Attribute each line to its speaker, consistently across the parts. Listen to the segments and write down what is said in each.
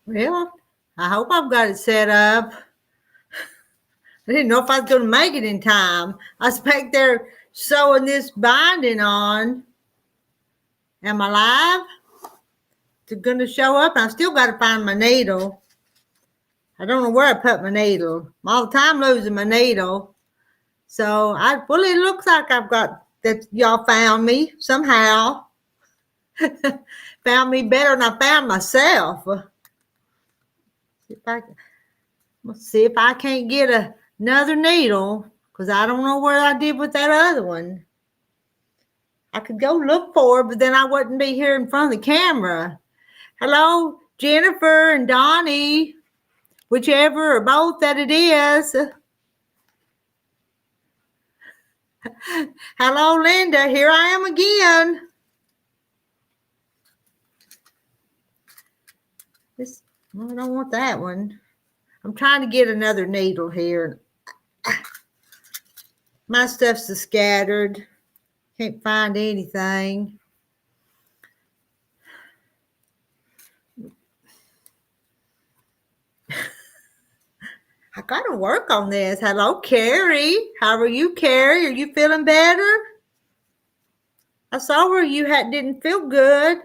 Speaker 1: Well, I hope I've got it set up. I didn't know if I was going to make it in time. I was back there sewing this binding on. Am I live? It's going to show up. I still got to find my needle. I don't know where I put my needle. I'm all the time losing my needle. So, well, it looks like I've got that y'all found me somehow. Found me better than I found myself. Let's see if I can't get another needle, because I don't know where I did with that other one. I could go look for it, but then I wouldn't be here in front of the camera. Hello, Jennifer and Donnie, whichever or both that it is. Hello, Linda. Here I am again. Well, I don't want that one. I'm trying to get another needle here. My stuff's so scattered. Can't find anything. I got to work on this. Hello, Carrie. How are you, Carrie? Are you feeling better? I saw where you didn't feel good.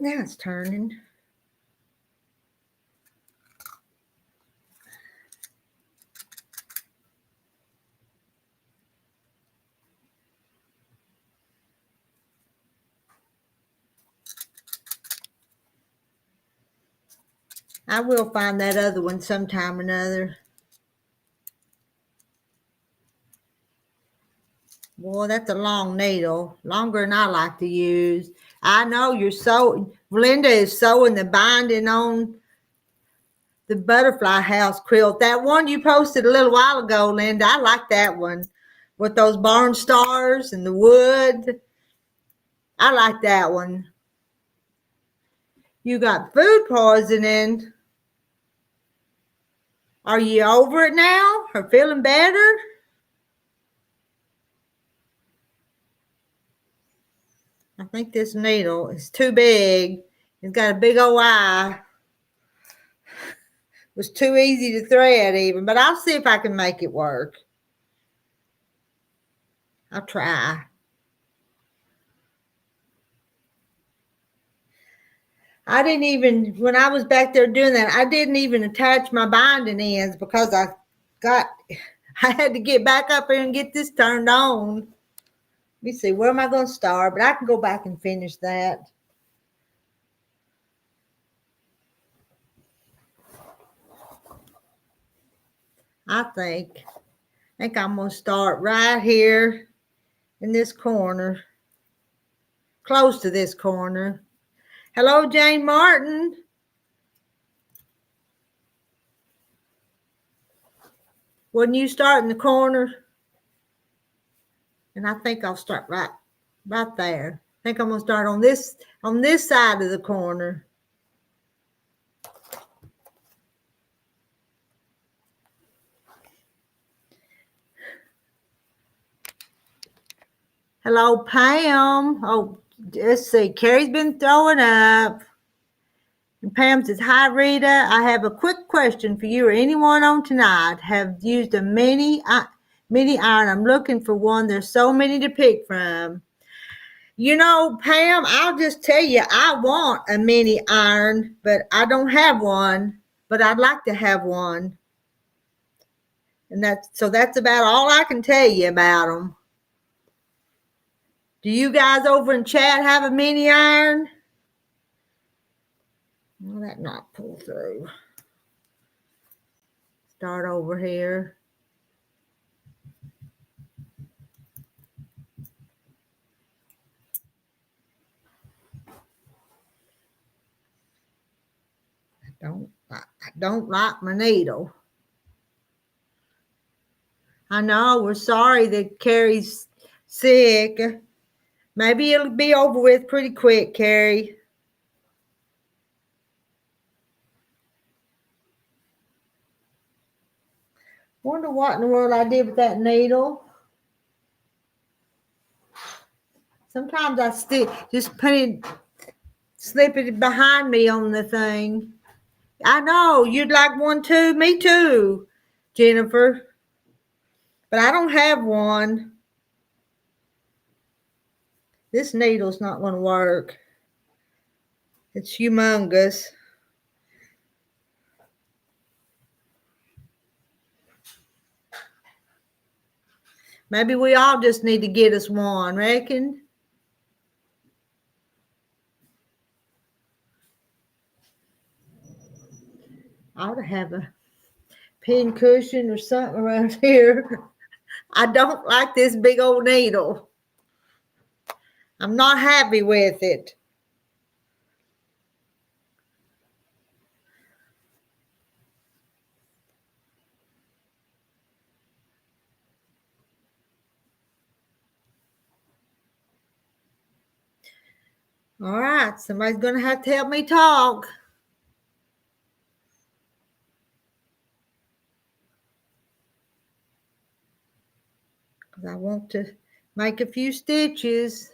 Speaker 1: Now it's turning. I will find that other one sometime or another. Boy, that's a long needle. Longer than I like to use. I know you're sewing. Linda is sewing the binding on the butterfly house quilt. That one you posted a little while ago, Linda. I like that one. With those barn stars and the wood. I like that one. You got food poisoning. Are you over it now or feeling better? I think this needle is too big. It's got a big old eye. It was too easy to thread even, but I'll see if I can make it work. I'll try. I didn't even, when I was back there doing that, I didn't even attach my binding ends because I had to get back up here and get this turned on. Let me see, where am I going to start? But I can go back and finish that. I think I'm going to start right here in this corner, close to this corner. Hello, Jane Martin. Wouldn't you start in the corner? And I think I'll start right there. I think I'm going to start on this side of the corner. Hello, Pam. Oh, let's see. Carrie's been throwing up. And Pam says, hi, Rita. I have a quick question for you or anyone on tonight. Have used a mini iron. I'm looking for one. There's so many to pick from. You know, Pam, I'll just tell you, I want a mini iron, but I don't have one. But I'd like to have one. And that's about all I can tell you about them. Do you guys over in chat have a mini iron? Well, that not pull through. Start over here. I don't like my needle. I know, we're sorry that Carrie's sick. Maybe it'll be over with pretty quick, Carrie. Wonder what in the world I did with that needle. Sometimes I just put it, slip it behind me on the thing. I know, you'd like one too? Me too, Jennifer. But I don't have one. This needle's not going to work. It's humongous. Maybe we all just need to get us one, reckon? I ought to have a pin cushion or something around here. I don't like this big old needle. I'm not happy with it. All right, somebody's going to have to help me talk. Because I want to make a few stitches.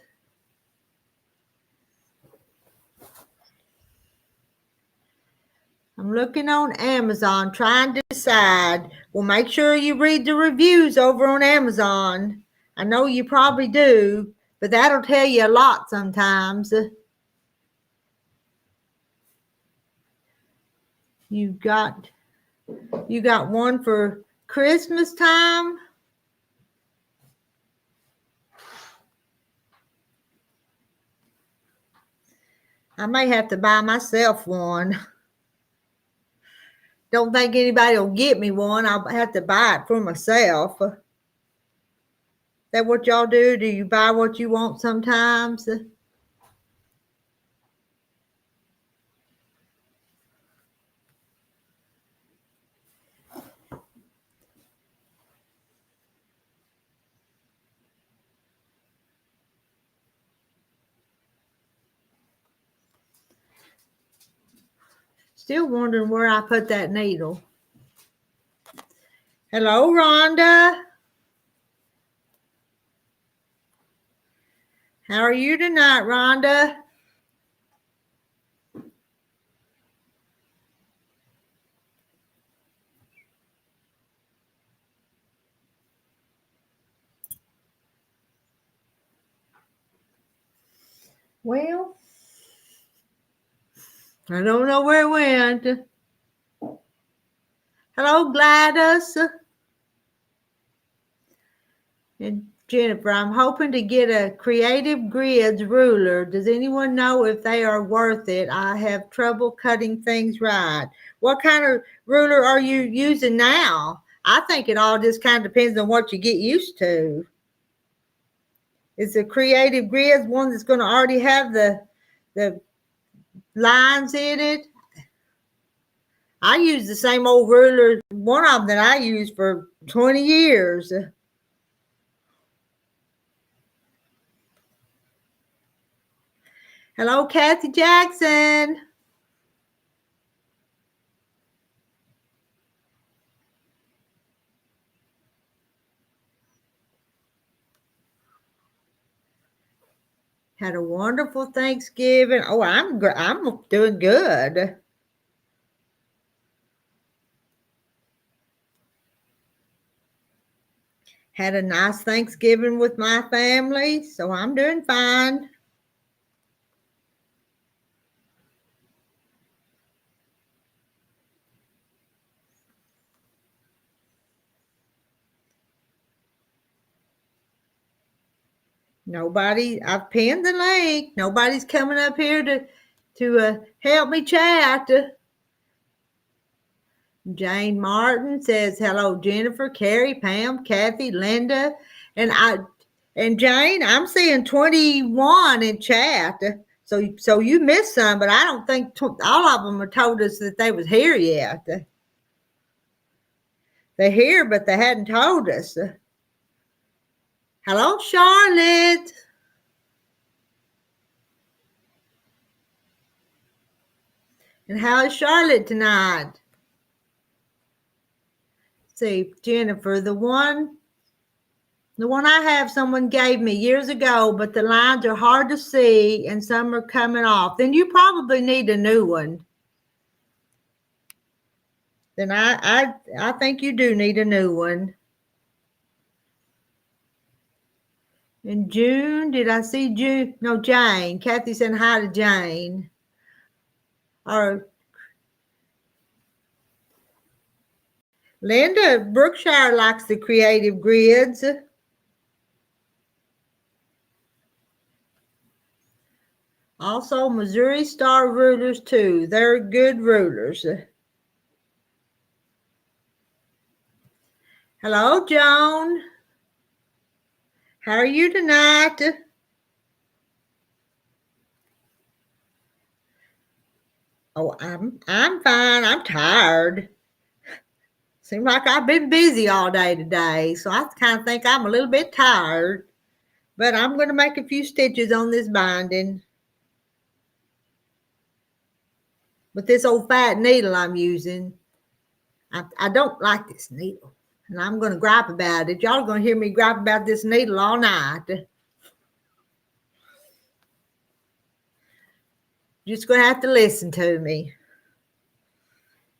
Speaker 1: I'm looking on Amazon, trying to decide. Well, make sure you read the reviews over on Amazon. I know you probably do, but that'll tell you a lot sometimes. You got one for Christmas time? I may have to buy myself one. Don't think anybody will get me one. I'll have to buy it for myself. That what y'all do? Do you buy what you want sometimes? Still wondering where I put that needle. Hello, Rhonda. How are you tonight, Rhonda? Well, I don't know where it went. Hello, Gladys. And Jennifer, I'm hoping to get a Creative Grids ruler. Does anyone know if they are worth it? I have trouble cutting things right. What kind of ruler are you using now? I think it all just kind of depends on what you get used to. Is the Creative Grids one that's going to already have the lines in it? I use the same old ruler, one of them that I used for 20 years. Hello, Kathy Jackson. Had a wonderful Thanksgiving. Oh, I'm doing good. Had a nice Thanksgiving with my family, so I'm doing fine. I've pinned the link. Nobody's coming up here to help me chat. Jane Martin says, hello, Jennifer, Carrie, Pam, Kathy, Linda. And Jane, I'm seeing 21 in chat. So you missed some, but I don't think all of them have told us that they was here yet. They're here, but they hadn't told us. Hello, Charlotte. And how is Charlotte tonight? See, Jennifer, the one I have, someone gave me years ago, but the lines are hard to see and some are coming off. Then you probably need a new one. Then I think you do need a new one. In June, did I see June? No, Jane. Kathy said hi to Jane. Or Linda Brookshire likes the creative grids. Also, Missouri Star rulers too. They're good rulers. Hello, Joan. How are you tonight? Oh, I'm fine. I'm tired. Seems like I've been busy all day today, so I kind of think I'm a little bit tired. But I'm going to make a few stitches on this binding with this old fat needle I'm using. I don't like this needle, and I'm going to gripe about it. Y'all are going to hear me gripe about this needle all night. You're just going to have to listen to me.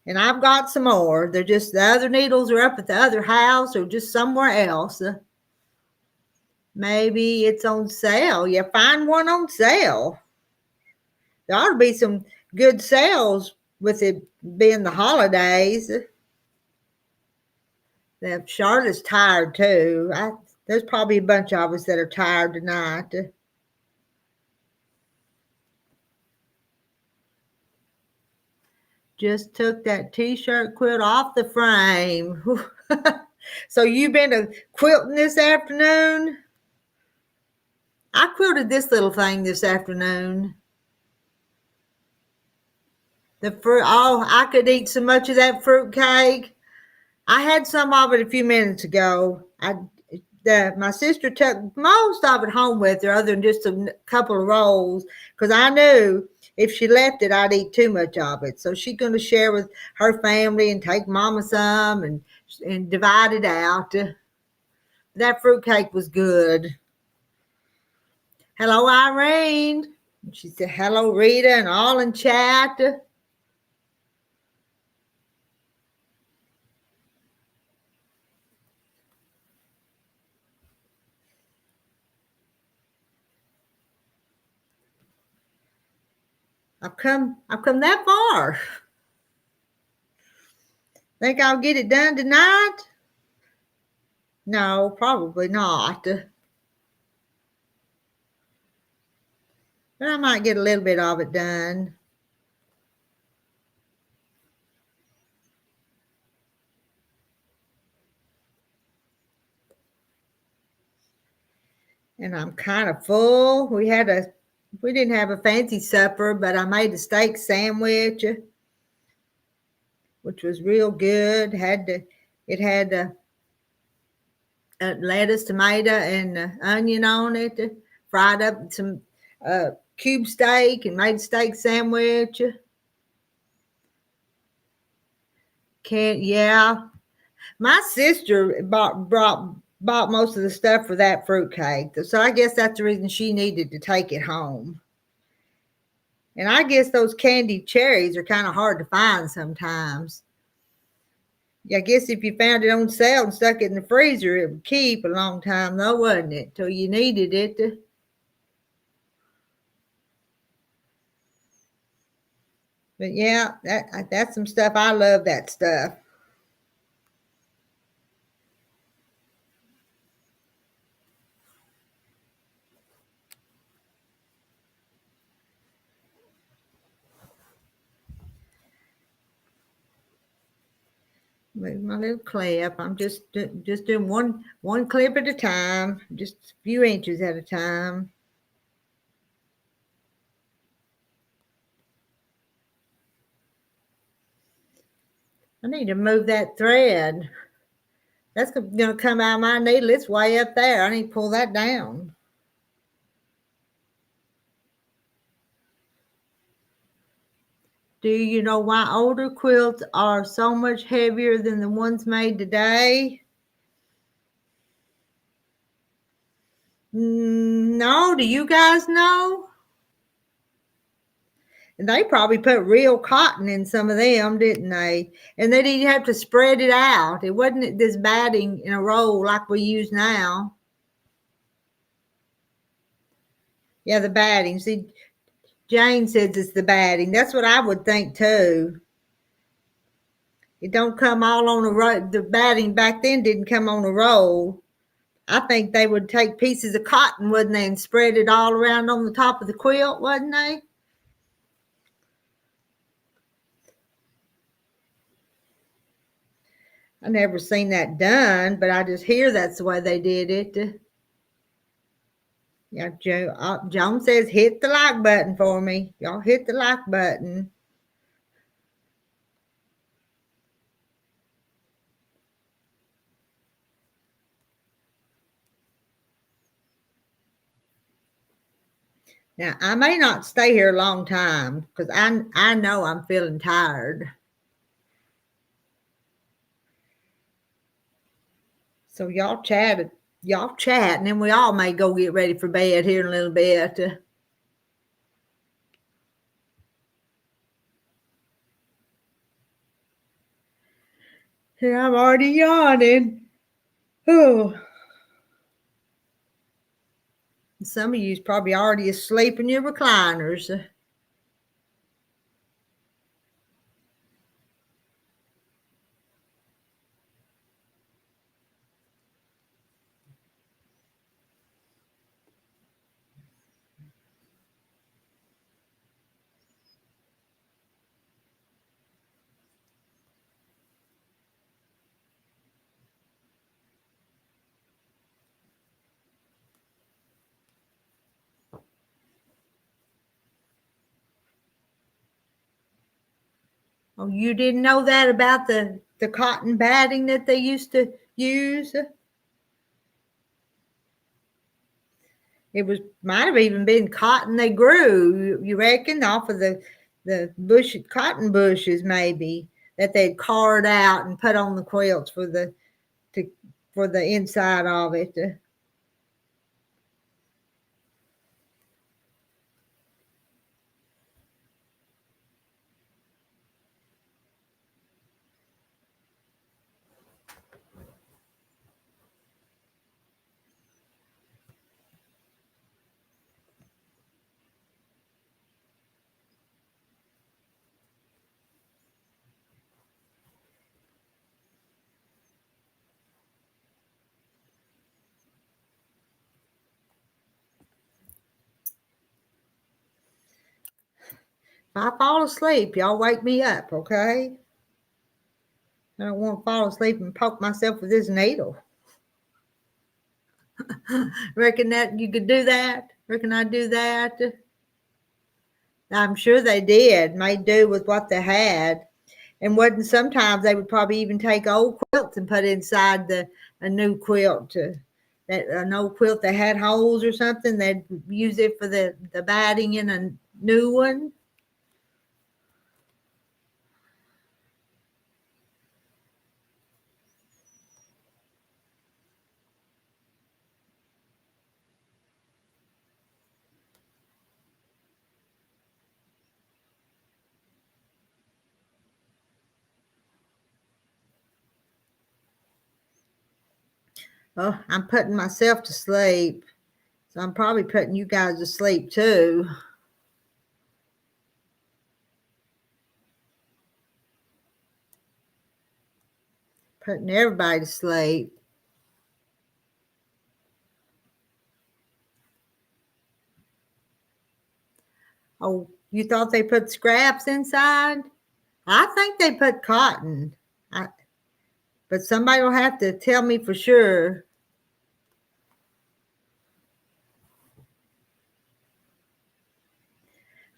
Speaker 1: And I've got some more. They're just, the other needles are up at the other house or just somewhere else. Maybe it's on sale. You find one on sale. There ought to be some good sales with it being the holidays. Charlotte's tired too. There's probably a bunch of us that are tired tonight. Just took that t-shirt quilt off the frame. So you've been quilting this afternoon? I quilted this little thing this afternoon. The fruit, oh, I could eat so much of that fruit cake. I had some of it a few minutes ago. My sister took most of it home with her, other than just a couple of rolls, because I knew if she left it, I'd eat too much of it. So she's going to share with her family and take Mama some and divide it out. That fruit cake was good. Hello, Irene. She said, hello, Rita, and all in chat. I've come that far. Think I'll get it done tonight? No, probably not. But I might get a little bit of it done. And I'm kind of full. We didn't have a fancy supper, but I made a steak sandwich, which was real good. It had lettuce, tomato, and onion on it. Fried up some cube steak and made a steak sandwich. Yeah. My sister bought most of the stuff for that fruit cake. So I guess that's the reason she needed to take it home. And I guess those candied cherries are kind of hard to find sometimes. I guess if you found it on sale and stuck it in the freezer, it would keep a long time though, wouldn't it? Till you needed it. But yeah, that's some stuff. I love that stuff. Move my little clip. I'm just doing one clip at a time, just a few inches at a time. I need to move that thread. That's going to come out of my needle. It's way up there. I need to pull that down. Do you know why older quilts are so much heavier than the ones made today? No, do you guys know? And they probably put real cotton in some of them, didn't they? And they didn't have to spread it out. It wasn't this batting in a roll like we use now. Yeah, the batting. See, Jane says it's the batting. That's what I would think too. It don't come all on a roll. The batting back then didn't come on a roll. I think they would take pieces of cotton, wouldn't they, and spread it all around on the top of the quilt, wouldn't they? I never seen that done, but I just hear that's the way they did it. Yeah, Joan says hit the like button for me. Y'all hit the like button. Now, I may not stay here a long time because I know I'm feeling tired. So y'all chat, and then we all may go get ready for bed here in a little bit. Here I'm already yawning. Oh. Some of you's probably already asleep in your recliners. Oh, you didn't know that about the cotton batting that they used to use? It was might have even been cotton they grew. You reckon off of the cotton bushes maybe that they'd carved out and put on the quilts for the inside of it. If I fall asleep, y'all wake me up, okay? I don't want to fall asleep and poke myself with this needle. Reckon that you could do that? Reckon I'd do that? I'm sure they did, made do with what they had. And wasn't sometimes they would probably even take old quilts and put inside a new quilt that an old quilt that had holes or something. They'd use it for the batting in a new one. Oh, I'm putting myself to sleep. So I'm probably putting you guys to sleep too. Putting everybody to sleep. Oh, you thought they put scraps inside? I think they put cotton. But somebody will have to tell me for sure.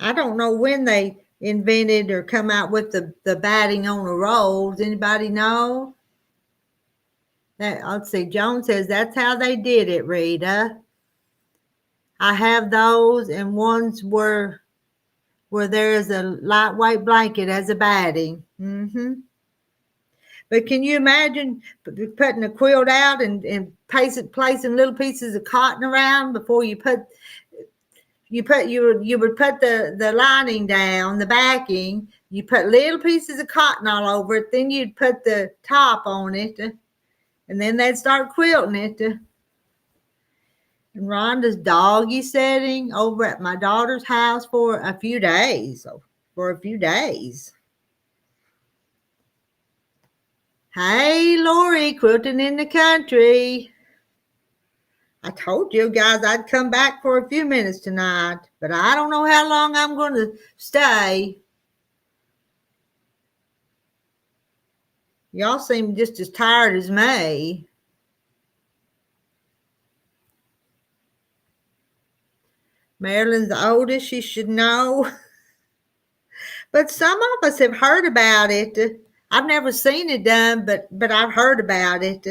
Speaker 1: I don't know when they invented or come out with the batting on the rolls. Anybody know? Let's see. Joan says that's how they did it, Rita. I have those, and ones were where there is a lightweight blanket as a batting. But can you imagine putting a quilt out and placing little pieces of cotton around before you would put the lining down, the backing. You put little pieces of cotton all over it. Then you'd put the top on it, and then they'd start quilting it. And Rhonda's doggy setting over at my daughter's house for a few days. Hey, Lori, quilting in the country. I told you guys I'd come back for a few minutes tonight, but I don't know how long I'm going to stay. Y'all seem just as tired as me. Marilyn's the oldest, she should know. But some of us have heard about it. I've never seen it done, but I've heard about it.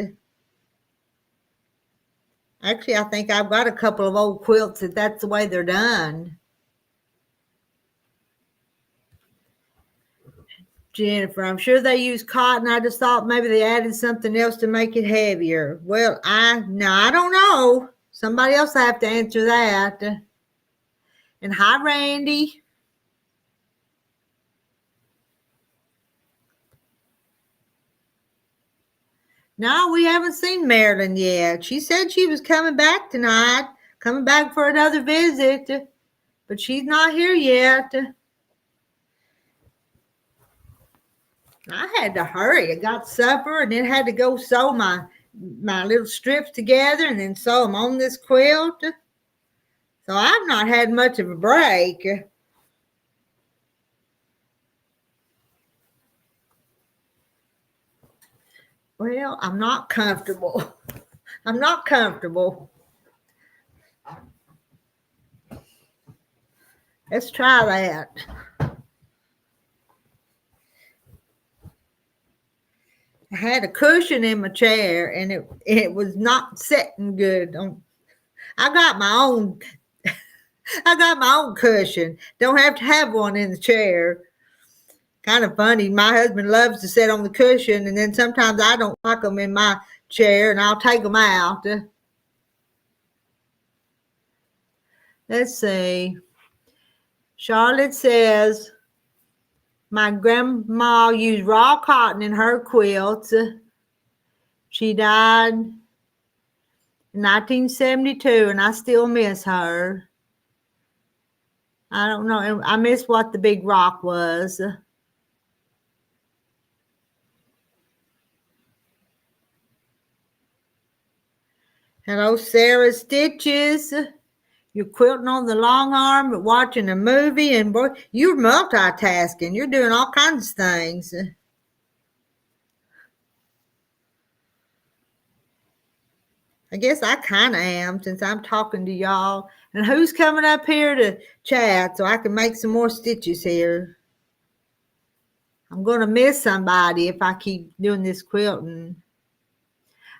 Speaker 1: Actually, I think I've got a couple of old quilts that's the way they're done. Jennifer, I'm sure they use cotton. I just thought maybe they added something else to make it heavier. Well, I don't know. Somebody else will have to answer that. And hi, Randy. No, we haven't seen Marilyn yet. She said she was coming back tonight, coming back for another visit, but she's not here yet. I had to hurry. I got supper and then had to go sew my little strips together and then sew them on this quilt. So I've not had much of a break. Well, I'm not comfortable. I'm not comfortable. Let's try that. I had a cushion in my chair and it was not sitting good. I got my own cushion. Don't have to have one in the chair. Kind of funny. My husband loves to sit on the cushion, and then sometimes I don't like them in my chair, and I'll take them out. Let's see. Charlotte says, my grandma used raw cotton in her quilts. She died in 1972, and I still miss her. I don't know. I miss what the big rock was. Hello, Sarah Stitches. You're quilting on the long arm, but watching a movie, and boy, you're multitasking. You're doing all kinds of things. I guess I kind of am since I'm talking to y'all. And who's coming up here to chat so I can make some more stitches here? I'm going to miss somebody if I keep doing this quilting.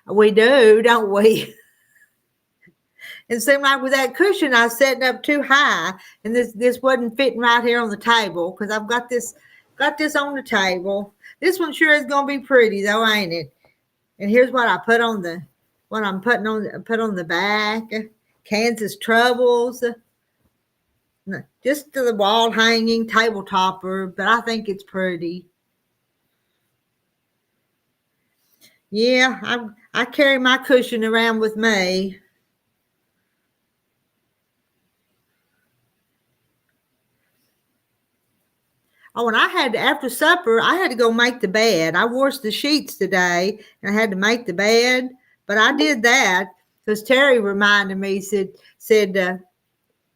Speaker 1: We do, don't we? It seemed like with that cushion, I was setting up too high, and this wasn't fitting right here on the table because I've got this on the table. This one sure is going to be pretty though, ain't it? And here's what I put on the back. Kansas Troubles. Just the wall hanging table topper, but I think it's pretty. Yeah, I carry my cushion around with me. Oh, and after supper, I had to go make the bed. I washed the sheets today, and I had to make the bed. But I did that because Terry reminded me, said,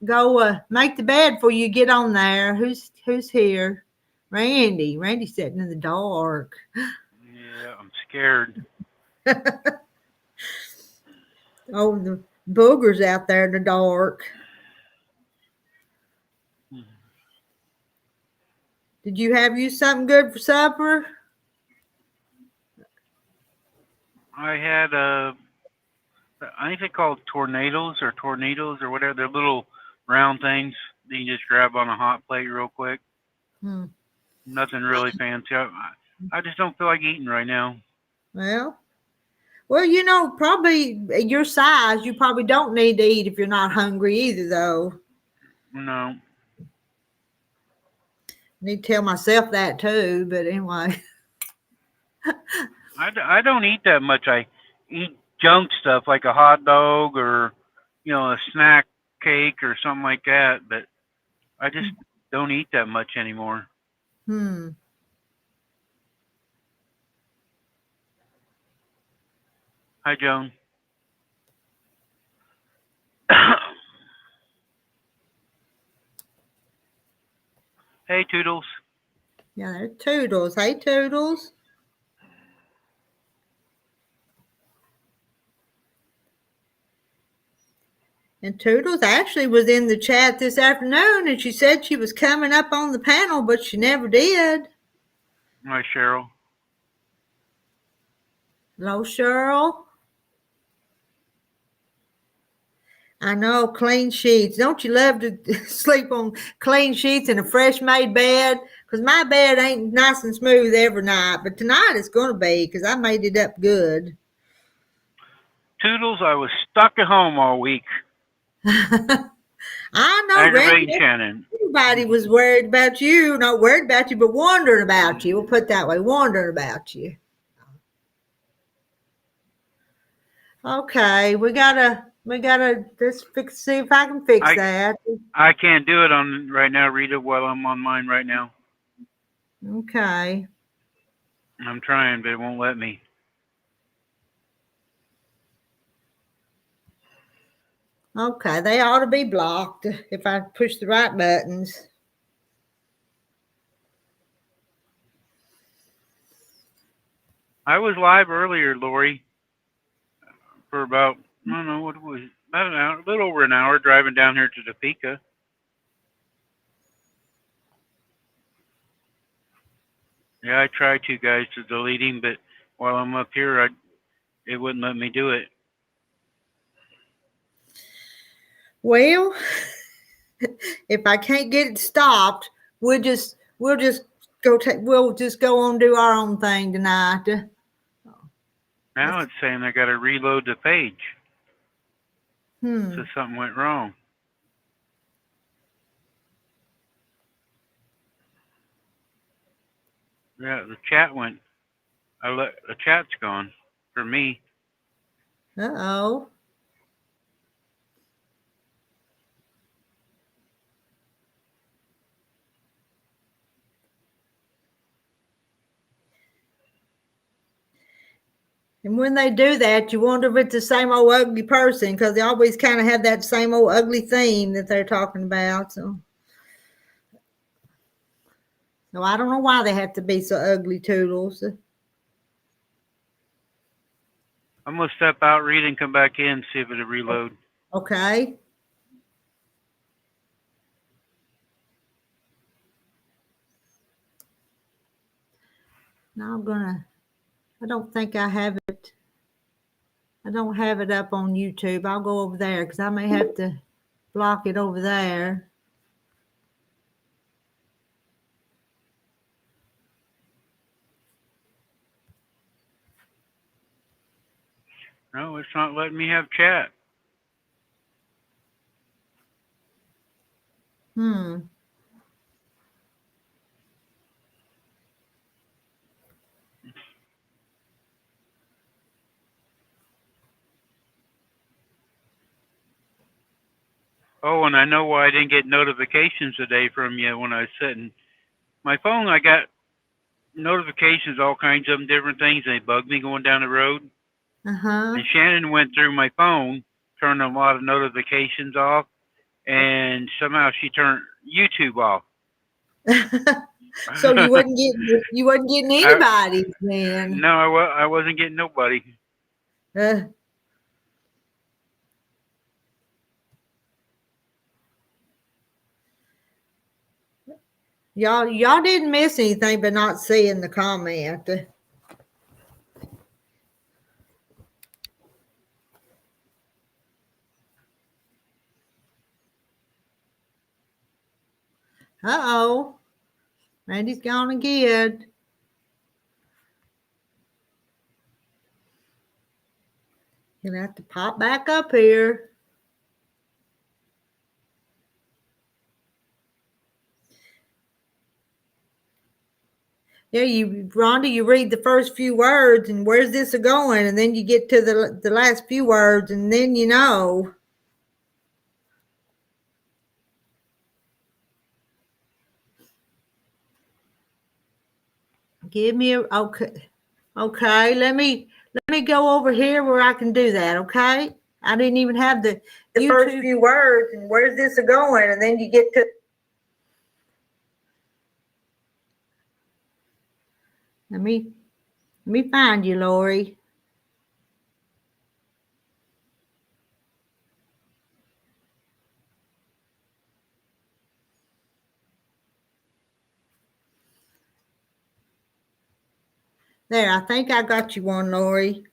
Speaker 1: go make the bed before you get on there. Who's here? Randy. Randy's sitting in the dark.
Speaker 2: Yeah, I'm scared.
Speaker 1: Oh, the boogers out there in the dark. Did you have something good for supper?
Speaker 2: I had I think they're called tornadoes or whatever. They're little round things. that you just grab on a hot plate real quick.
Speaker 1: Hmm.
Speaker 2: Nothing really fancy. I just don't feel like eating right now.
Speaker 1: Well, probably your size, you probably don't need to eat if you're not hungry either, though.
Speaker 2: No,
Speaker 1: I need to tell myself that too, but anyway.
Speaker 2: I don't eat that much. I eat junk stuff like a hot dog or a snack cake or something like that. But I just don't eat that much anymore.
Speaker 1: Hmm.
Speaker 2: Hi, Joan. Hey, Toodles.
Speaker 1: Yeah, they're Toodles. Hey, Toodles. And Toodles actually was in the chat this afternoon, and she said she was coming up on the panel, but she never did.
Speaker 2: Hi, Cheryl.
Speaker 1: Hello, Cheryl. I know, clean sheets. Don't you love to sleep on clean sheets in a fresh made bed? Because my bed ain't nice and smooth every night, but tonight it's going to be because I made it up good.
Speaker 2: Toodles, I was stuck at home all week.
Speaker 1: I know, Randy.
Speaker 2: Aggravating Shannon.
Speaker 1: Everybody was worried about you. Not worried about you, but wondering about you. We'll put it that way, wondering about you. Okay, we gotta let's see if I can fix that.
Speaker 2: I can't do it on right now, Rita, while I'm on mine right now.
Speaker 1: Okay.
Speaker 2: I'm trying, but it won't let me.
Speaker 1: Okay, they ought to be blocked if I push the right buttons.
Speaker 2: I was live earlier, Lori, for about, I don't know, what was it? About an hour, a little over an hour driving down here to Topeka. Yeah, I tried to, guys, to delete him, but while I'm up here, it wouldn't let me do it.
Speaker 1: Well, if I can't get it stopped, we'll just go on do our own thing tonight.
Speaker 2: Now it's saying I got to reload the page. So something went wrong. Yeah, the chat went. The chat's gone for me.
Speaker 1: Uh-oh. And when they do that, you wonder if it's the same old ugly person because they always kind of have that same old ugly theme that they're talking about. So I don't know why they have to be so ugly, Toodles.
Speaker 2: I'm gonna step out, read, and come back in, see if it'll reload.
Speaker 1: Okay. Now I don't think I have it. I don't have it up on YouTube. I'll go over there because I may have to block it over there.
Speaker 2: No, it's not letting me have chat. Oh, and I know why I didn't get notifications today from you when I was sitting. My phone, I got notifications, all kinds of them, different things. They bugged me going down the road.
Speaker 1: Uh-huh.
Speaker 2: And Shannon went through my phone, turned a lot of notifications off, and somehow she turned YouTube off.
Speaker 1: So you wasn't getting anybody then.
Speaker 2: No, I wasn't getting nobody.
Speaker 1: Y'all didn't miss anything by not seeing the comment. Uh-oh. Randy's gone again. Gonna have to pop back up here. Yeah, Rhonda, you read the first few words and where's this a going? And then you get to the last few words and then you know. Give me a okay. Okay, let me go over here where I can do that, okay? I didn't even have the first few words and where's this a going? And then you get to let me find you, Lori. There, I think I got you one, Lori.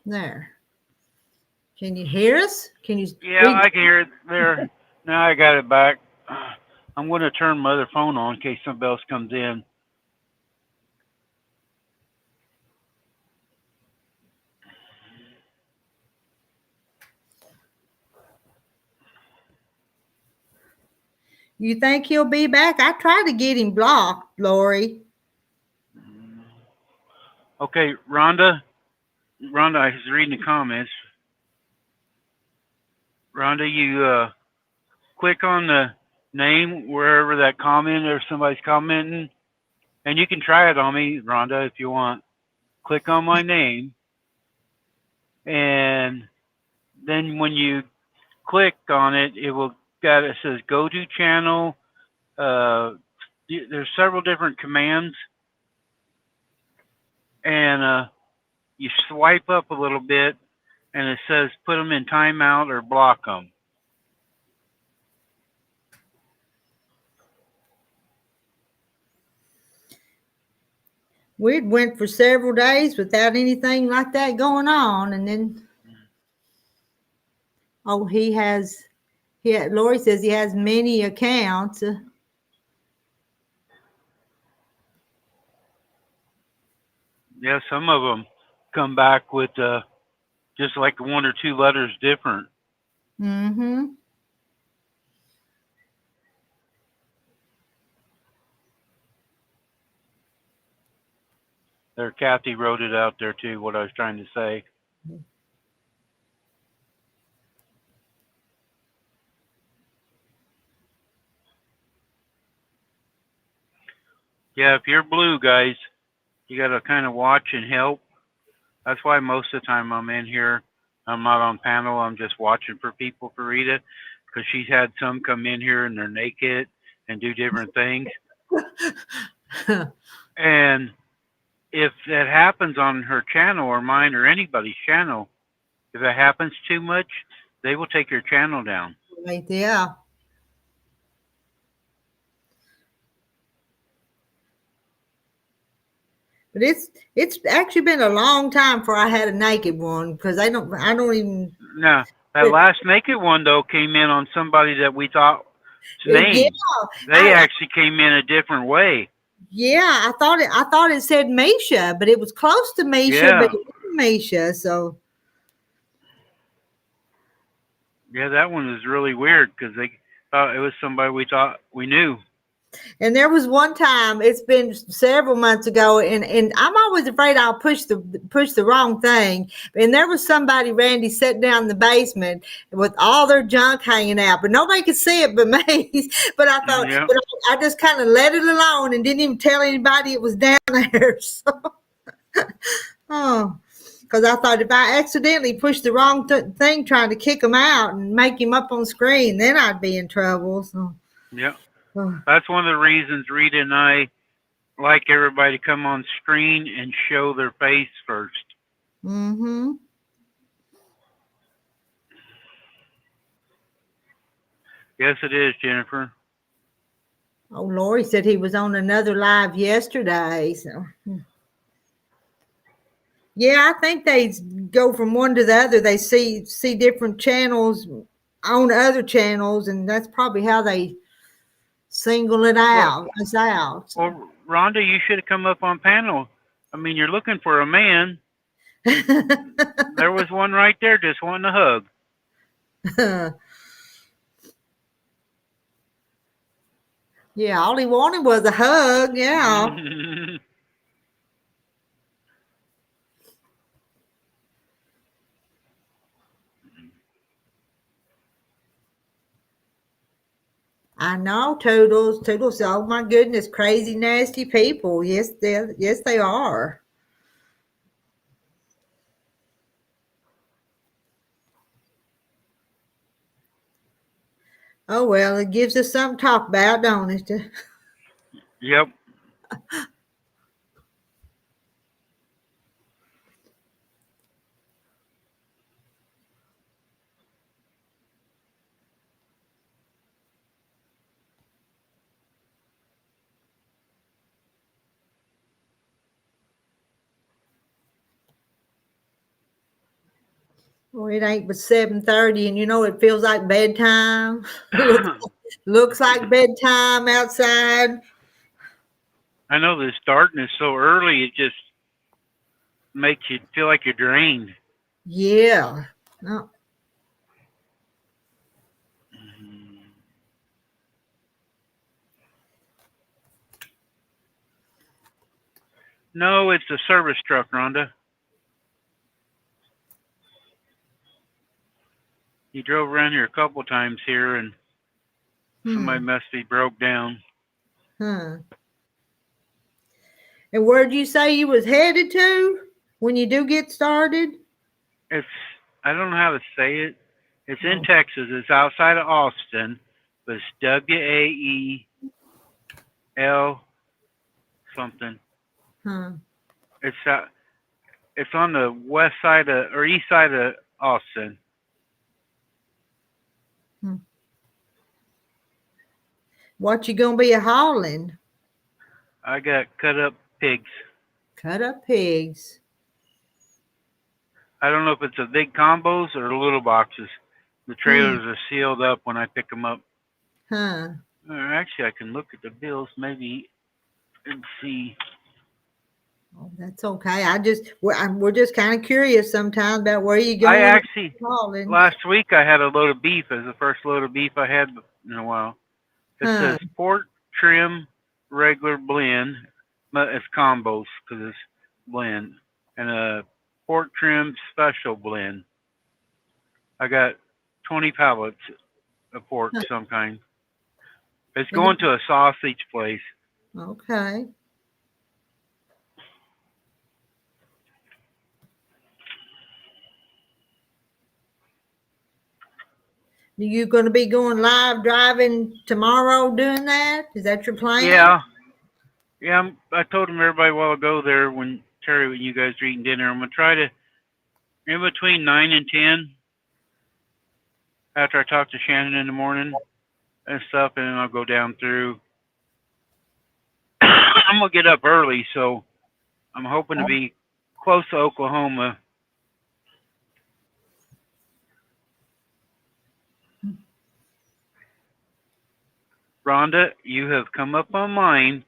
Speaker 1: There. Can you hear us? Can you
Speaker 2: Yeah,
Speaker 1: read?
Speaker 2: I can hear it there. Now I got it back. I'm going to turn my other phone on in case somebody else comes in.
Speaker 1: You think he'll be back? I tried to get him blocked, Lori.
Speaker 2: Okay, Rhonda. Rhonda, I was reading the comments. Rhonda, you click on the name wherever that comment or somebody's commenting, and you can try it on me, Rhonda, if you want. Click on my name, and then when you click on it, it says go to channel. There's several different commands, and you swipe up a little bit, and it says put them in timeout or block them.
Speaker 1: We went for several days without anything like that going on, and then Lori says he has many accounts.
Speaker 2: Yeah, some of them come back with just like one or two letters different.
Speaker 1: Mm-hmm.
Speaker 2: There, Kathy wrote it out there too, what I was trying to say. Yeah, if you're blue, guys, you got to kind of watch and help. That's why most of the time I'm in here. I'm not on panel. I'm just watching for people for Rita, because she's had some come in here and they're naked and do different things. And if that happens on her channel or mine or anybody's channel, if it happens too much, they will take your channel down.
Speaker 1: Right, yeah. But it's actually been a long time before I had a naked one because I don't even.
Speaker 2: Now, that last naked one though came in on somebody that we thought's name.
Speaker 1: Yeah,
Speaker 2: They actually came in a different way.
Speaker 1: Yeah, I thought it said Misha, but it was close to Misha,
Speaker 2: Yeah.
Speaker 1: but it wasn't Misha. So
Speaker 2: Yeah, that one was really weird because they thought it was somebody we thought we knew.
Speaker 1: and there was one time, it's been several months ago, and I'm always afraid I'll push the wrong thing. And there was somebody, Randy, sitting down in the basement with all their junk hanging out, but nobody could see it but me. But I thought,
Speaker 2: Yeah.
Speaker 1: but I just kind of let it alone and didn't even tell anybody it was down there. So, oh. Because I thought if I accidentally pushed the wrong thing trying to kick him out and make him up on screen, then I'd be in trouble. So,
Speaker 2: Yeah. That's one of the reasons Rita and I like everybody to come on screen and show their face first.
Speaker 1: Mm-hmm.
Speaker 2: Yes, it is, Jennifer.
Speaker 1: Oh, Lori said he was on another live yesterday. So, yeah, I think they go from one to the other. They see different channels on other channels, and that's probably how they single it
Speaker 2: Well,
Speaker 1: out. Us out. So.
Speaker 2: well, Rhonda, you should have come up on panel. I mean, you're looking for a man. There was one right there just wanting a hug.
Speaker 1: Yeah, all he wanted was a hug. Yeah. I know, Toodles. Toodles, oh my goodness, crazy, nasty people. Yes, they are. Oh well, it gives us something to talk about, don't it?
Speaker 2: Yep.
Speaker 1: Well, it ain't but 7:30, and it feels like bedtime. looks like bedtime outside.
Speaker 2: I know this darkness so early, it just makes you feel like you're drained.
Speaker 1: Yeah. Oh,
Speaker 2: No, it's a service truck, Rhonda. He drove around here a couple times here, and somebody
Speaker 1: hmm.
Speaker 2: must be broke down.
Speaker 1: Huh. And where'd you say you was headed to when you do get started?
Speaker 2: It's I don't know how to say it. It's in
Speaker 1: Oh,
Speaker 2: Texas. It's outside of Austin, but it's Wael something.
Speaker 1: huh.
Speaker 2: It's it's on the west side of or east side of Austin.
Speaker 1: Hmm. What you gonna be a hauling?
Speaker 2: I got cut up pigs.
Speaker 1: Cut up pigs.
Speaker 2: I don't know if it's the big combos or the little boxes. The
Speaker 1: Hmm.
Speaker 2: trailers are sealed up when I pick them up.
Speaker 1: Huh.
Speaker 2: Or actually, I can look at the bills maybe and see.
Speaker 1: Oh, that's okay. We're just kind of curious sometimes about where you
Speaker 2: I
Speaker 1: going
Speaker 2: actually
Speaker 1: hauling.
Speaker 2: last week I had a load of beef. It was the first load of beef I had in a while. It
Speaker 1: Huh.
Speaker 2: says pork trim regular blend. But it's combos because it's blend and a pork trim special blend. I got 20 pallets of pork
Speaker 1: Huh.
Speaker 2: some kind. It's
Speaker 1: And
Speaker 2: going to a sausage place.
Speaker 1: okay. Are you going to be going live driving tomorrow doing that? Is that your plan?
Speaker 2: Yeah, yeah. I told him everybody a while ago there when Terry, when you guys are eating dinner, I'm gonna try to in between 9 and 10 after I talk to Shannon in the morning and stuff, and then I'll go down through. I'm gonna get up early, so I'm hoping to be close to Oklahoma. Rhonda, you have come up on mine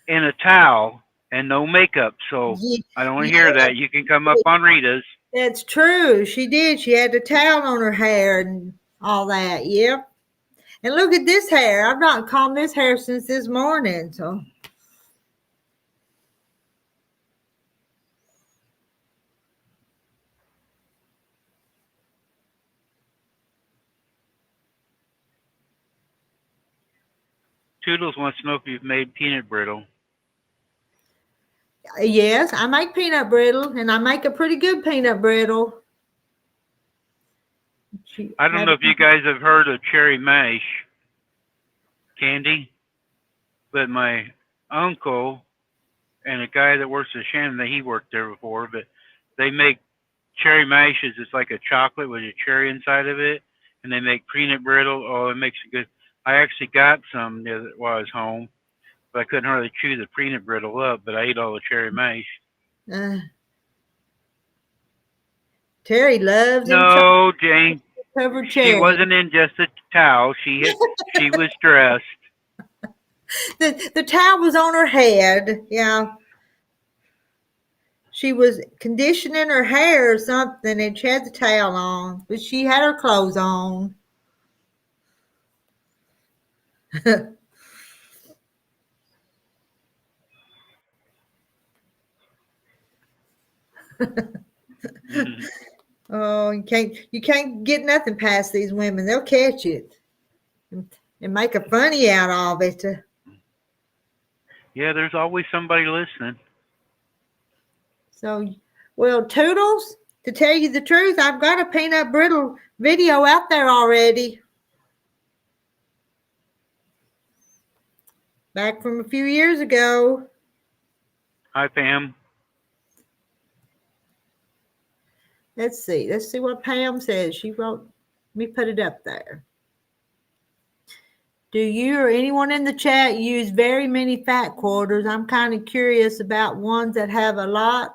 Speaker 2: in a towel and no makeup, so
Speaker 1: Ye-
Speaker 2: I don't want to hear
Speaker 1: Yeah,
Speaker 2: that. You can come up on Rita's.
Speaker 1: that's true. She did. She had the towel on her hair and all that. Yep. And look at this hair. I've not combed this hair since this morning. So
Speaker 2: Toodles wants to know if you've made peanut brittle.
Speaker 1: yes, I make peanut brittle, and I make a pretty good peanut brittle. She
Speaker 2: I don't
Speaker 1: had
Speaker 2: know if you guys have heard of cherry mash candy, but my uncle and a guy that works at Shannon, he worked there before, but they make cherry mashes. It's like a chocolate with a cherry inside of it, and they make peanut brittle. Oh, it makes it good. I actually got some while I was home, but I couldn't hardly chew the peanut brittle up. But I ate all the cherry mash.
Speaker 1: Uh, Terry loves them
Speaker 2: No, Jane,
Speaker 1: covered
Speaker 2: she
Speaker 1: cherry.
Speaker 2: wasn't in just a towel. She was dressed.
Speaker 1: The towel was on her head. Yeah, she was conditioning her hair or something, and she had the towel on, but she had her clothes on. Oh, you can't get nothing past these women. They'll catch it and make a funny out of it.
Speaker 2: Yeah, there's always somebody listening.
Speaker 1: So, well, Toodles, to tell you the truth, I've got a peanut brittle video out there already, back from a few years ago.
Speaker 2: Hi, Pam.
Speaker 1: Let's see. Let's see what Pam says. She wrote. Let me put it up there. Do you or anyone in the chat use very many fat quarters? I'm kind of curious about ones that have a lot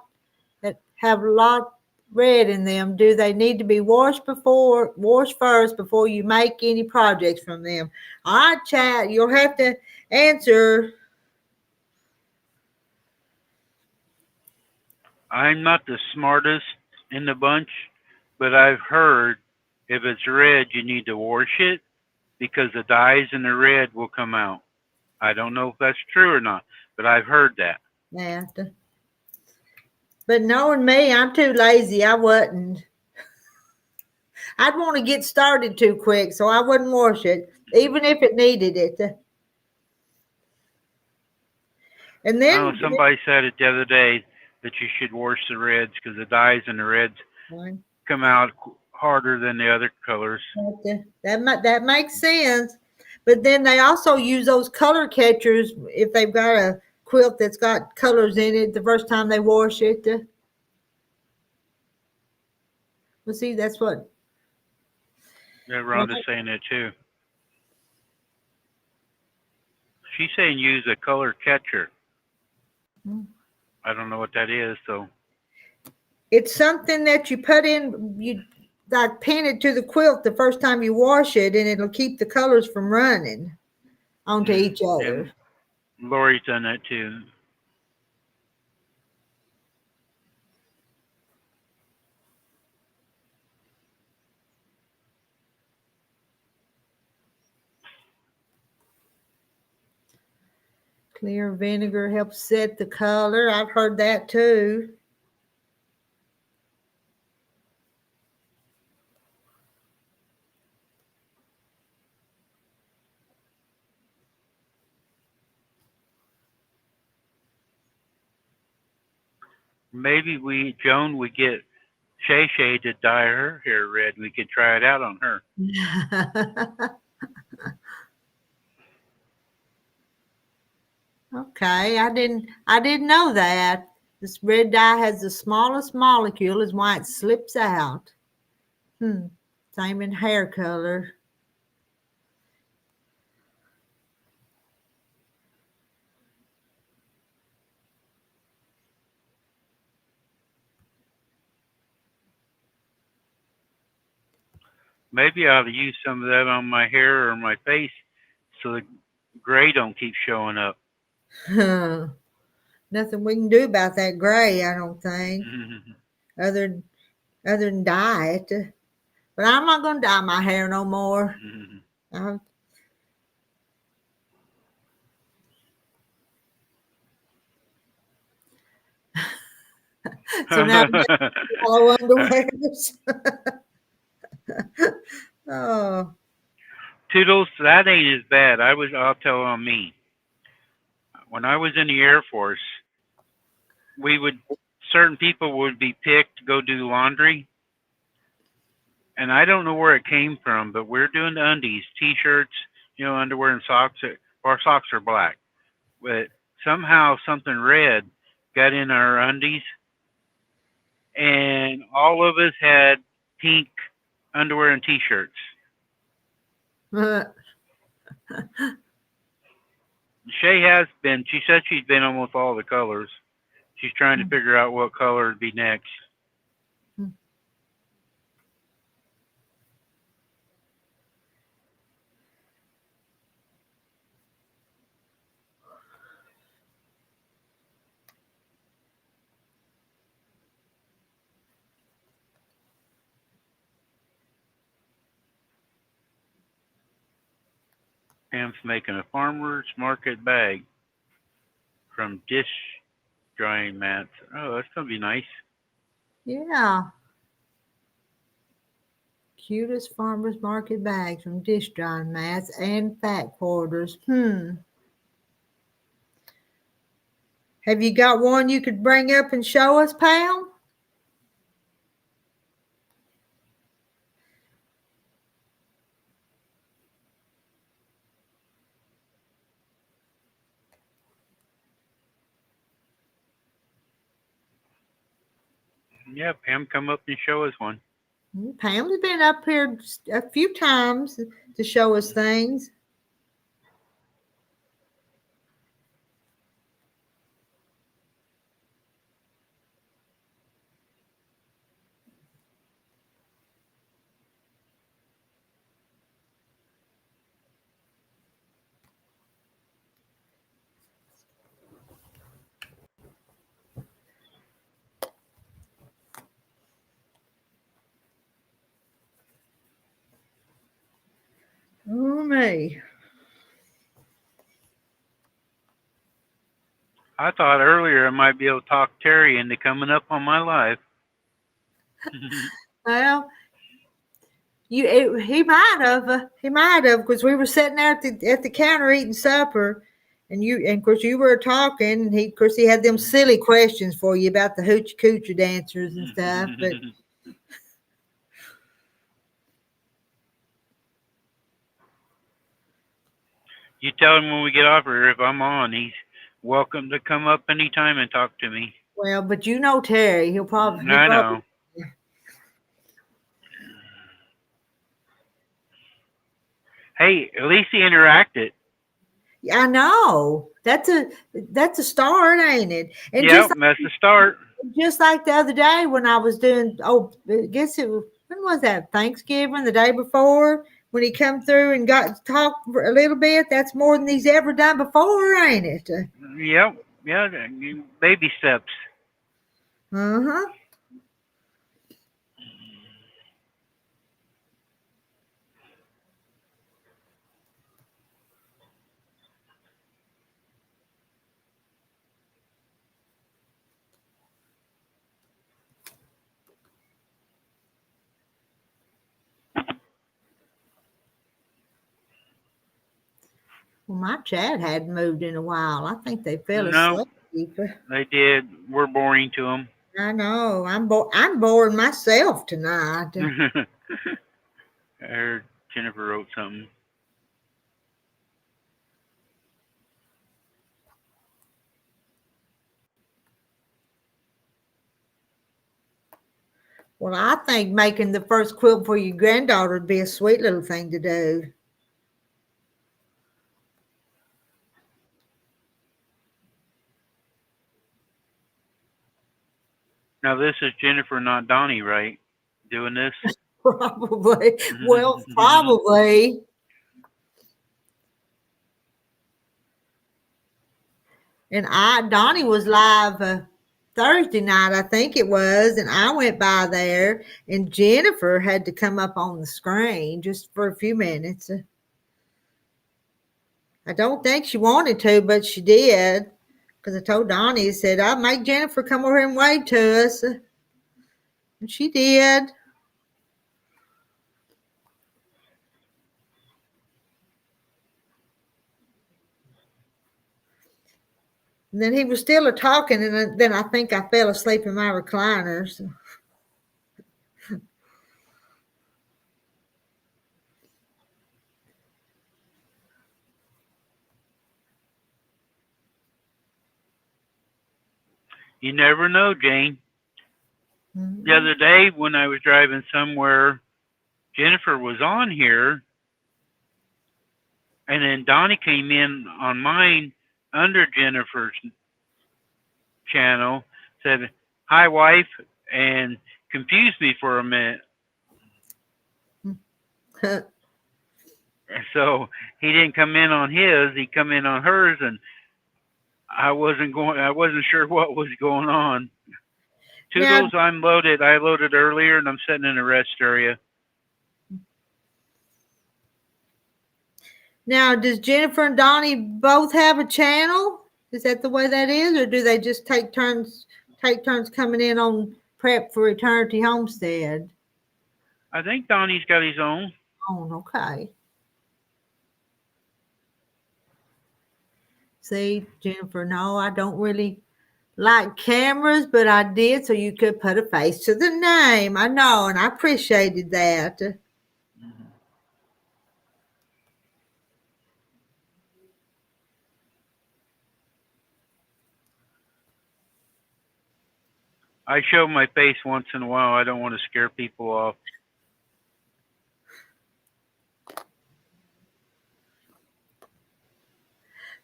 Speaker 1: red in them. Do they need to be washed first before you make any projects from them? All right, chat, you'll have to answer.
Speaker 2: I'm not the smartest in the bunch, but I've heard if it's red, you need to wash it because the dyes in the red will come out. I don't know if that's true or not, but I've heard that.
Speaker 1: Yeah. But knowing me, I'm too lazy. I wouldn't. I'd want to get started too quick, so I wouldn't wash it, even if it needed it. And
Speaker 2: I don't
Speaker 1: then
Speaker 2: know, somebody said it the other day that you should wash the reds because the dyes in the reds come out harder than the other colors.
Speaker 1: that makes sense. But then they also use those color catchers if they've got a quilt that's got colors in it the first time they wash it. Well, see, that's what.
Speaker 2: Yeah, Rhonda's saying that too. She's saying use a color catcher. I don't know what that is, so.
Speaker 1: It's something that you put in, you like pin it to the quilt the first time you wash it, and it'll keep the colors from running onto each other.
Speaker 2: And Lori's done that too.
Speaker 1: Clear vinegar helps set the color. I've heard that too.
Speaker 2: Maybe Joan would get Shay Shay to dye her hair red. We could try it out on her.
Speaker 1: Okay, I didn't know that. This red dye has the smallest molecule, is why it slips out. Same in hair color.
Speaker 2: Maybe I ought to use some of that on my hair or my face so the gray don't keep showing up.
Speaker 1: Nothing we can do about that gray, I don't think, other than dye it. But I'm not going to dye my hair no more. So now yellow underwears. Oh.
Speaker 2: Toodles, that ain't as bad. I'll tell on me. When I was in the Air Force, certain people would be picked to go do laundry. And I don't know where it came from, but we're doing the undies, t-shirts, underwear and socks. Our socks are black. But somehow something red got in our undies, and all of us had pink underwear and t-shirts. Shay has been. She said she's been almost all the colors. She's trying to figure out what color would be next. Pam's making a farmer's market bag from dish drying mats. Oh, that's gonna be nice.
Speaker 1: Yeah. Cutest farmer's market bags from dish drying mats and fat quarters. Have you got one you could bring up and show us, Pam?
Speaker 2: Yeah, Pam, come up and show us one.
Speaker 1: Pam's been up here a few times to show us things. Oh, me.
Speaker 2: I thought earlier I might be able to talk Terry into coming up on my live.
Speaker 1: Well, he might have because we were sitting there at the counter eating supper, and of course you were talking, and of course he had them silly questions for you about the hoochie coochie dancers and stuff, but.
Speaker 2: You tell him when we get off here if I'm on. He's welcome to come up anytime and talk to me.
Speaker 1: Well, but you know Terry, he'll probably.
Speaker 2: I know. Hey, at least he interacted.
Speaker 1: I know. That's a start, ain't it? And
Speaker 2: Yep, that's the start.
Speaker 1: Just like the other day when I was doing. Oh, I guess it was, when was that? Thanksgiving, the day before, when he come through and got to talk for a little bit. That's more than he's ever done before, ain't it?
Speaker 2: Yep. Yeah, baby steps.
Speaker 1: Uh-huh. Well, my chat hadn't moved in a while. I think they fell
Speaker 2: No,
Speaker 1: asleep.
Speaker 2: they did. We're boring to them.
Speaker 1: I know. I'm bored myself tonight.
Speaker 2: I heard Jennifer wrote something.
Speaker 1: Well, I think making the first quilt for your granddaughter would be a sweet little thing to do.
Speaker 2: Now this is Jennifer, not Donnie, right? Doing this.
Speaker 1: Probably. Well, probably. And Donnie was live Thursday night, I think it was, and I went by there, and Jennifer had to come up on the screen just for a few minutes. I don't think she wanted to, but she did, because I told Donnie, I said, I'll make Jennifer come over here and wave to us. And she did. And then he was still a talking, and then I think I fell asleep in my recliner. So.
Speaker 2: You never know, Jane.
Speaker 1: Mm-hmm.
Speaker 2: The other day when I was driving somewhere, Jennifer was on here, And then Donnie came in on mine under Jennifer's channel, said, "Hi, wife," and confused me for a minute. So he didn't come in on his, he come in on hers, and I wasn't sure what was going on.
Speaker 1: Now,
Speaker 2: Toodles, I'm loaded. I loaded earlier, and I'm sitting in a rest area.
Speaker 1: now, does Jennifer and Donnie both have a channel? Is that the way that is, or do they just take turns coming in on prep for Eternity Homestead?
Speaker 2: I think Donnie's got his own.
Speaker 1: Oh, okay. See, Jennifer, no, I don't really like cameras, but I did so you could put a face to the name. I know, and I appreciated that.
Speaker 2: I show my face once in a while. I don't want to scare people off.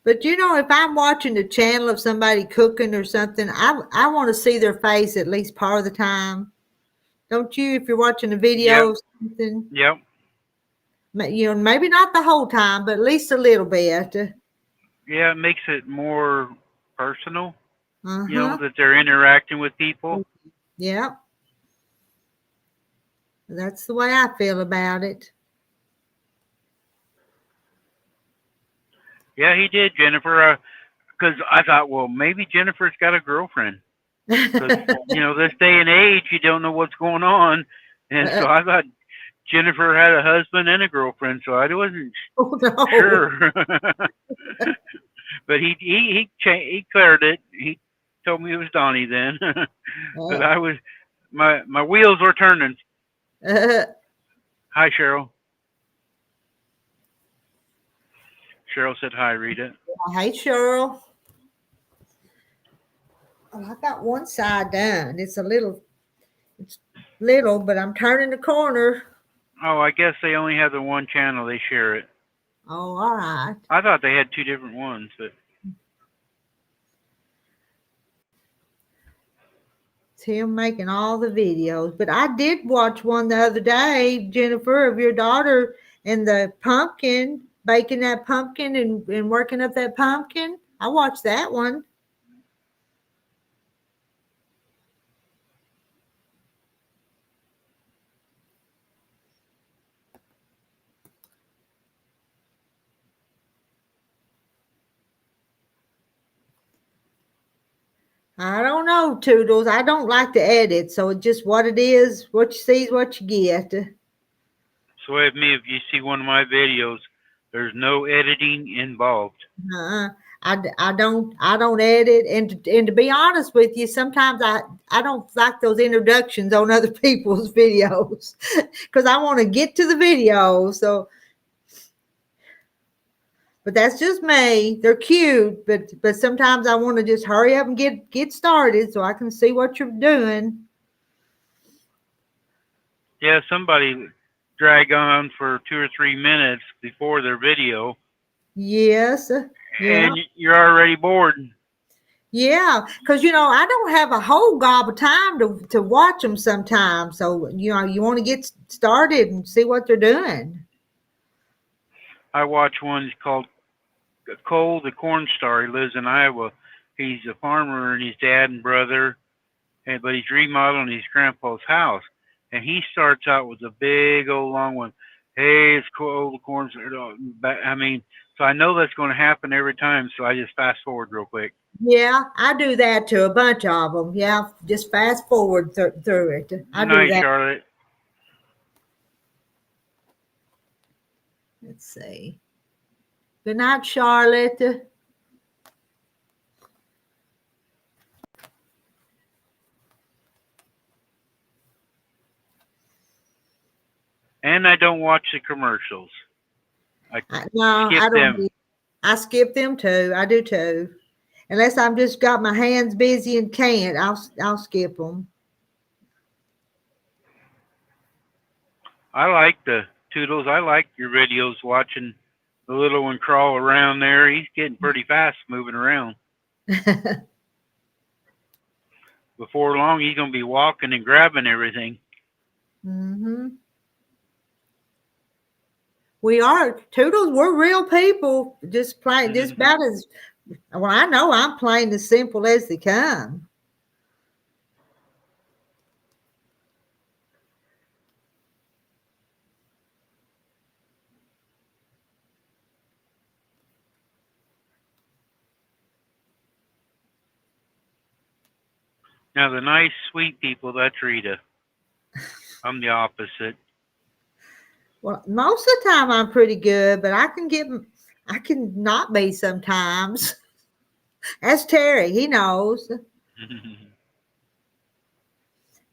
Speaker 1: But if I'm watching the channel of somebody cooking or something, I want to see their face at least part of the time. Don't you? If you're watching a video
Speaker 2: Yep.
Speaker 1: or something,
Speaker 2: Yep.
Speaker 1: maybe not the whole time, but at least a little bit.
Speaker 2: Yeah, it makes it more personal.
Speaker 1: Uh-huh.
Speaker 2: That they're interacting with people.
Speaker 1: Yeah. That's the way I feel about it.
Speaker 2: Yeah, he did, Jennifer. Because I thought, well, maybe Jennifer's got a girlfriend. Because this day and age, you don't know what's going on, and so I thought Jennifer had a husband and a girlfriend, so I wasn't
Speaker 1: Oh no.
Speaker 2: sure. But he cleared it. He told me it was Donnie then. But I was my wheels were turning. Hi, Cheryl. Cheryl said hi, Rita.
Speaker 1: Hey, Cheryl. Oh, I got one side done. It's little, but I'm turning the corner.
Speaker 2: Oh, I guess they only have the one channel. They share it.
Speaker 1: Oh, all right.
Speaker 2: I thought they had two different ones, but
Speaker 1: It's him making all the videos. But I did watch one the other day, Jennifer, of your daughter and the pumpkin, baking that pumpkin and working up that pumpkin. I watched that one. I don't know, Toodles. I don't like to edit, so it's just what it is. What you see is what you get.
Speaker 2: so if you see one of my videos, there's no editing involved.
Speaker 1: Uh, I don't edit, and to be honest with you, sometimes I don't like those introductions on other people's videos because I want to get to the video. So, but that's just me. They're cute, but sometimes I want to just hurry up and get started so I can see what you're doing.
Speaker 2: Yeah, somebody drag on for 2 or 3 minutes before their video,
Speaker 1: Yes, yeah.
Speaker 2: and you're already bored.
Speaker 1: Yeah, because I don't have a whole gob of time to watch them sometimes. So you want to get started and see what they're doing.
Speaker 2: I watch one called Cole the Corn Star. He lives in Iowa. He's a farmer, and his dad and brother, but he's remodeling his grandpa's house. And he starts out with a big old long one. Hey, it's Cole the Corn Star. I mean, so I know that's going to happen every time. So I just fast forward real quick.
Speaker 1: Yeah, I do that to a bunch of them. Yeah, just fast forward through it. I
Speaker 2: Good
Speaker 1: do
Speaker 2: night,
Speaker 1: that.
Speaker 2: Charlotte.
Speaker 1: Let's see. Good night, Charlotte.
Speaker 2: And I don't watch the commercials.
Speaker 1: No,
Speaker 2: skip
Speaker 1: I don't.
Speaker 2: them.
Speaker 1: I skip them too. I do too. Unless I'm just got my hands busy and can't, I'll skip them.
Speaker 2: I like the Toodles. I like your videos watching the little one crawl around there. He's getting pretty fast moving around. Before long, he's gonna be walking and grabbing everything.
Speaker 1: Hmm. We are Toodles. We're real people. Just plain, just about as well. I know I'm plain as simple as they come.
Speaker 2: Now the nice, sweet people, that's Rita. I'm the opposite.
Speaker 1: Well, most of the time I'm pretty good, but I can not be sometimes. That's Terry. He knows,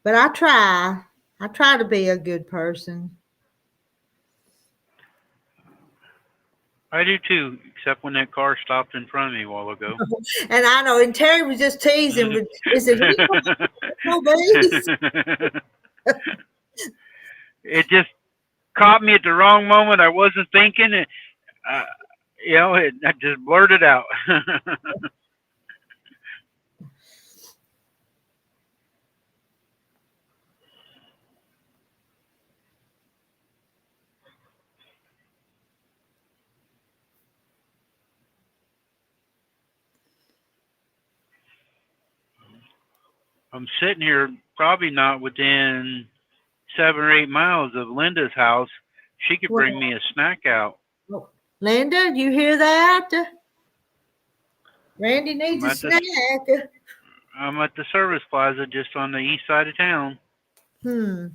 Speaker 1: but I try. I try to be a good person.
Speaker 2: I do too, except when that car stopped in front of me a while ago.
Speaker 1: And I know, and Terry was just teasing, but he said, "What are you going to these?"
Speaker 2: It just caught me at the wrong moment. I wasn't thinking. Uh, I just blurted out. I'm sitting here, probably not within 7 or 8 miles of Linda's house. She could bring me a snack out.
Speaker 1: Well, Linda, do you hear that? Randy needs
Speaker 2: I'm
Speaker 1: a
Speaker 2: at the
Speaker 1: snack.
Speaker 2: I'm at the service plaza just on the east side of town.
Speaker 1: Hmm.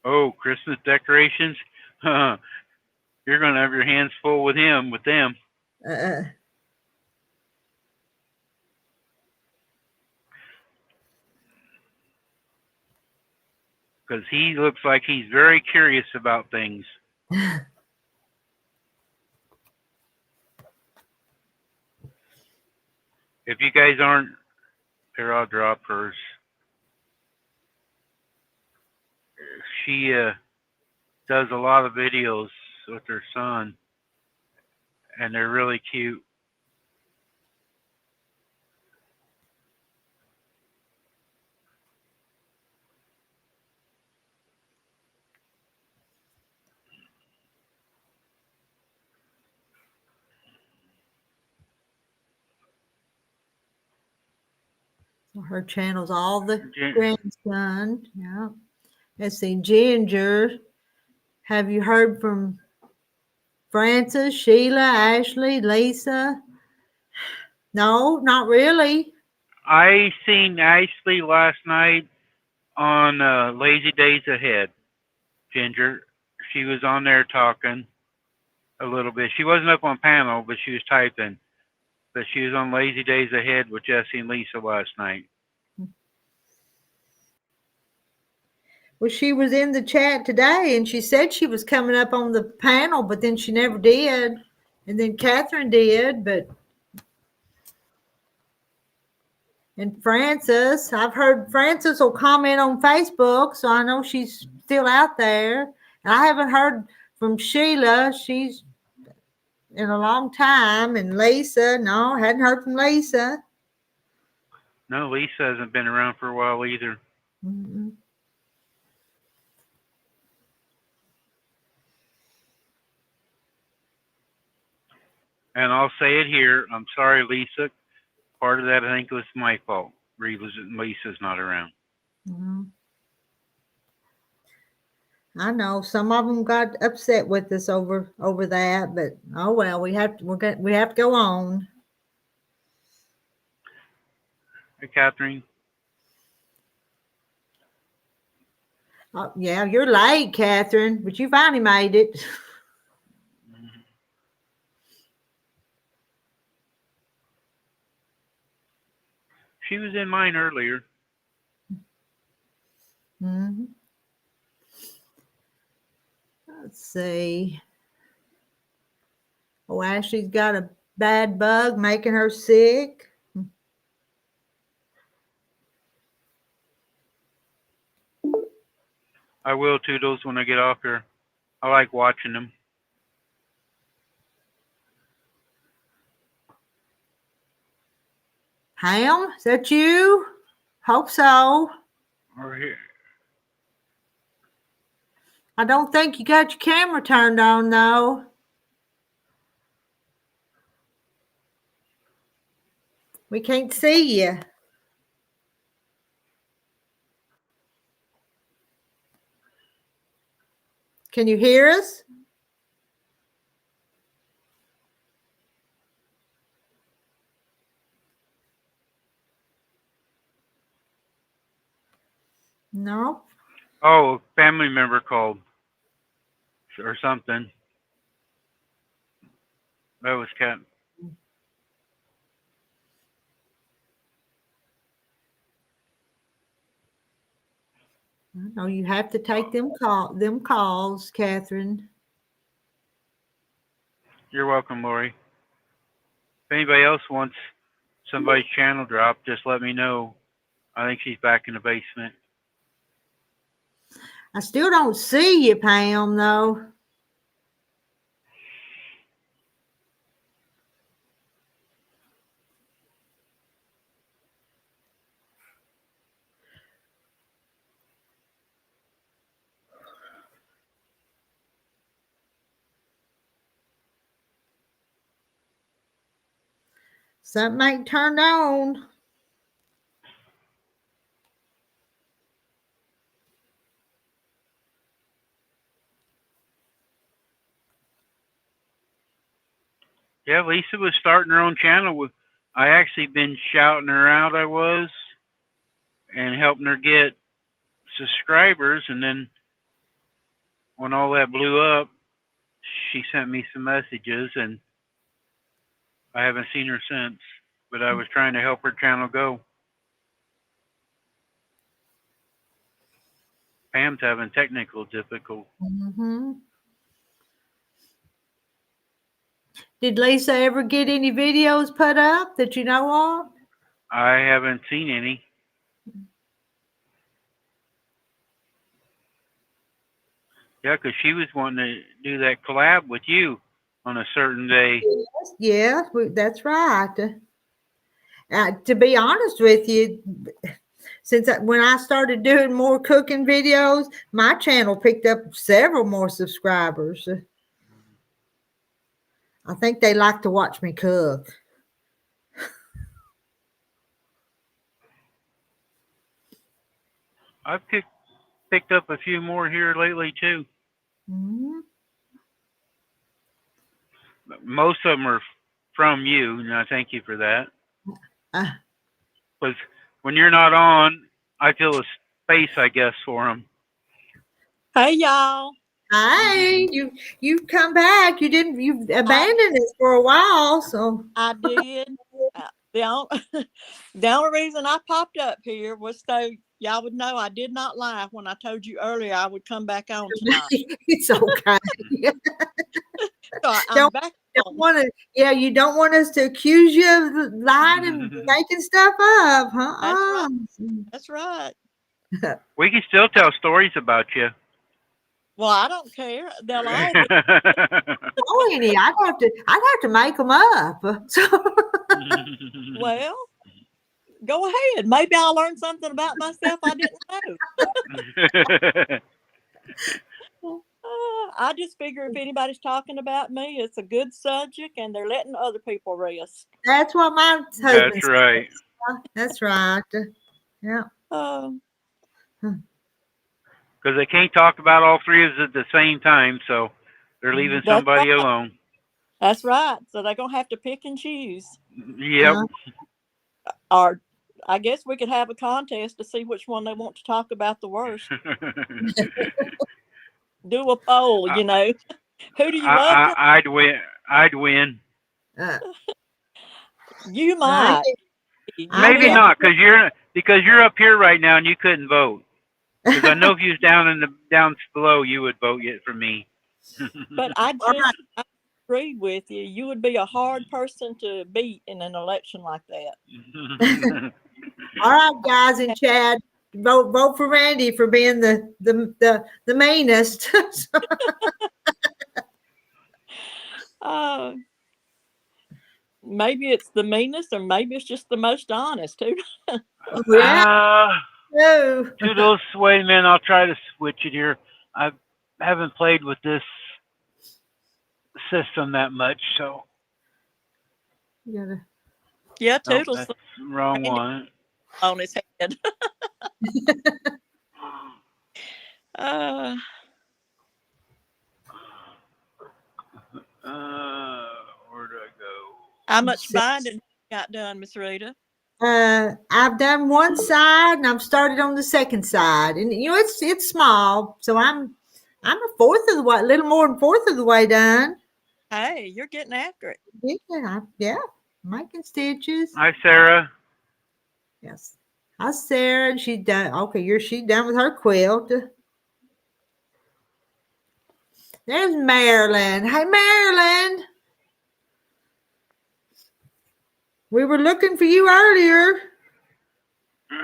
Speaker 2: Oh, Christmas decorations. You're gonna have your hands full with them,
Speaker 1: Uh,
Speaker 2: because he looks like he's very curious about things. If you guys aren't, here I'll drop hers. She does a lot of videos with her son, and they're really cute.
Speaker 1: her channel's all the grandson. Yeah. Let's see, Ginger. Have you heard from Francis, Sheila, Ashley, Lisa? No, not really.
Speaker 2: I seen Ashley last night on Lazy Days Ahead. Ginger, she was on there talking a little bit. She wasn't up on panel, but she was typing. But she was on Lazy Days Ahead with Jesse and Lisa last night.
Speaker 1: Well, she was in the chat today and she said she was coming up on the panel, but then she never did. And then Catherine did, and Frances, I've heard Frances will comment on Facebook, so I know she's still out there. And I haven't heard from Sheila. She's in a long time. And Lisa, no, hadn't heard from Lisa.
Speaker 2: No, Lisa hasn't been around for a while either.
Speaker 1: Mm-mm.
Speaker 2: And I'll say it here. I'm sorry, Lisa. Part of that I think was my fault. Lisa's not around.
Speaker 1: Mm-hmm. I know some of them got upset with us over that, but oh well, we have to go on.
Speaker 2: Hey, Catherine.
Speaker 1: Oh, yeah, you're late, Catherine, but you finally made it.
Speaker 2: She was in mine earlier.
Speaker 1: Mm-hmm. Let's see. Oh, Ashley's got a bad bug making her sick.
Speaker 2: I will Toodles when I get off here. I like watching them.
Speaker 1: Ham, is that you? Hope so.
Speaker 2: Or here.
Speaker 1: I don't think you got your camera turned on though. We can't see you. Can you hear us? No.
Speaker 2: Oh, a family member called or something. That was Cat.
Speaker 1: No, you have to take them calls, Catherine.
Speaker 2: You're welcome, Lori. If anybody else wants somebody's channel dropped, just let me know. I think she's back in the basement.
Speaker 1: I still don't see you, Pam, though. Something ain't turned on.
Speaker 2: Yeah, Lisa was starting her own channel with. I actually been shouting her out. I was and helping her get subscribers, and then when all that blew up, she sent me some messages, and I haven't seen her since. But I was trying to help her channel go. Pam's having technical difficulties.
Speaker 1: Mm-hmm. Did Lisa ever get any videos put up that you know of?
Speaker 2: I haven't seen any. Yeah, 'cause she was wanting to do that collab with you on a certain day.
Speaker 1: Yes, that's right. To be honest with you, when I started doing more cooking videos, my channel picked up several more subscribers. I think they like to watch me cook.
Speaker 2: I've picked up a few more here lately too.
Speaker 1: Mm-hmm.
Speaker 2: Most of them are from you, and I thank you for that.
Speaker 1: Uh,
Speaker 2: Because when you're not on, I feel a space, I guess, for them.
Speaker 3: Hey y'all.
Speaker 1: Hey, you come back. You abandoned it for a while, so
Speaker 3: I did. The only, the only reason I popped up here was so y'all would know I did not lie when I told you earlier I would come back on tonight.
Speaker 1: it's okay.
Speaker 3: So I'm back
Speaker 1: Don't want to. Yeah, you don't want us to accuse you of lying and making stuff up, huh?
Speaker 3: That's right. That's right.
Speaker 2: We can still tell stories about you.
Speaker 3: Well, I don't care. They'll all.
Speaker 1: Oh, any? I'd have to make them up. So.
Speaker 3: Well, go ahead. Maybe I'll learn something about myself I didn't know. I just figure if anybody's talking about me, it's a good subject, and they're letting other people rest.
Speaker 1: That's what my husband
Speaker 2: That's right.
Speaker 1: says. That's right. Yeah.
Speaker 2: Because they can't talk about all three of us at the same time, so they're leaving somebody alone.
Speaker 3: That's right. So they're going to have to pick and choose.
Speaker 2: Yep.
Speaker 3: Or I guess we could have a contest to see which one they want to talk about the worst. Do a poll, you know. Who do you love?
Speaker 2: I'd win. I'd win.
Speaker 3: You might.
Speaker 2: Maybe not, because you're up here right now and you couldn't vote. Because I know if you was down below, you would vote yet for me.
Speaker 3: But agreed with you. You would be a hard person to beat in an election like that.
Speaker 1: All right, guys in chat, vote for Randy for being the meanest.
Speaker 3: Maybe it's the meanest, or maybe it's just the most honest too.
Speaker 1: Yeah. No.
Speaker 2: Toodles, wait a minute. I'll try to switch it here. I haven't played with this system that much, so.
Speaker 1: You gotta...
Speaker 3: Yeah,
Speaker 2: Nope,
Speaker 3: Toodles
Speaker 2: that's the wrong one.
Speaker 3: on his head.
Speaker 2: Where do I go?
Speaker 3: How much binding you got done, Miss Rita?
Speaker 1: I've done one side and I've started on the second side, and it's small, so I'm a fourth of the way, a little more than fourth of the way done.
Speaker 3: Hey, you're getting after it.
Speaker 1: Yeah, making stitches.
Speaker 2: Hi, Sarah.
Speaker 1: Yes, hi Sarah. And she's done. Okay, she's done with her quilt. There's Marilyn. Hey, Marilyn. We were looking for you earlier.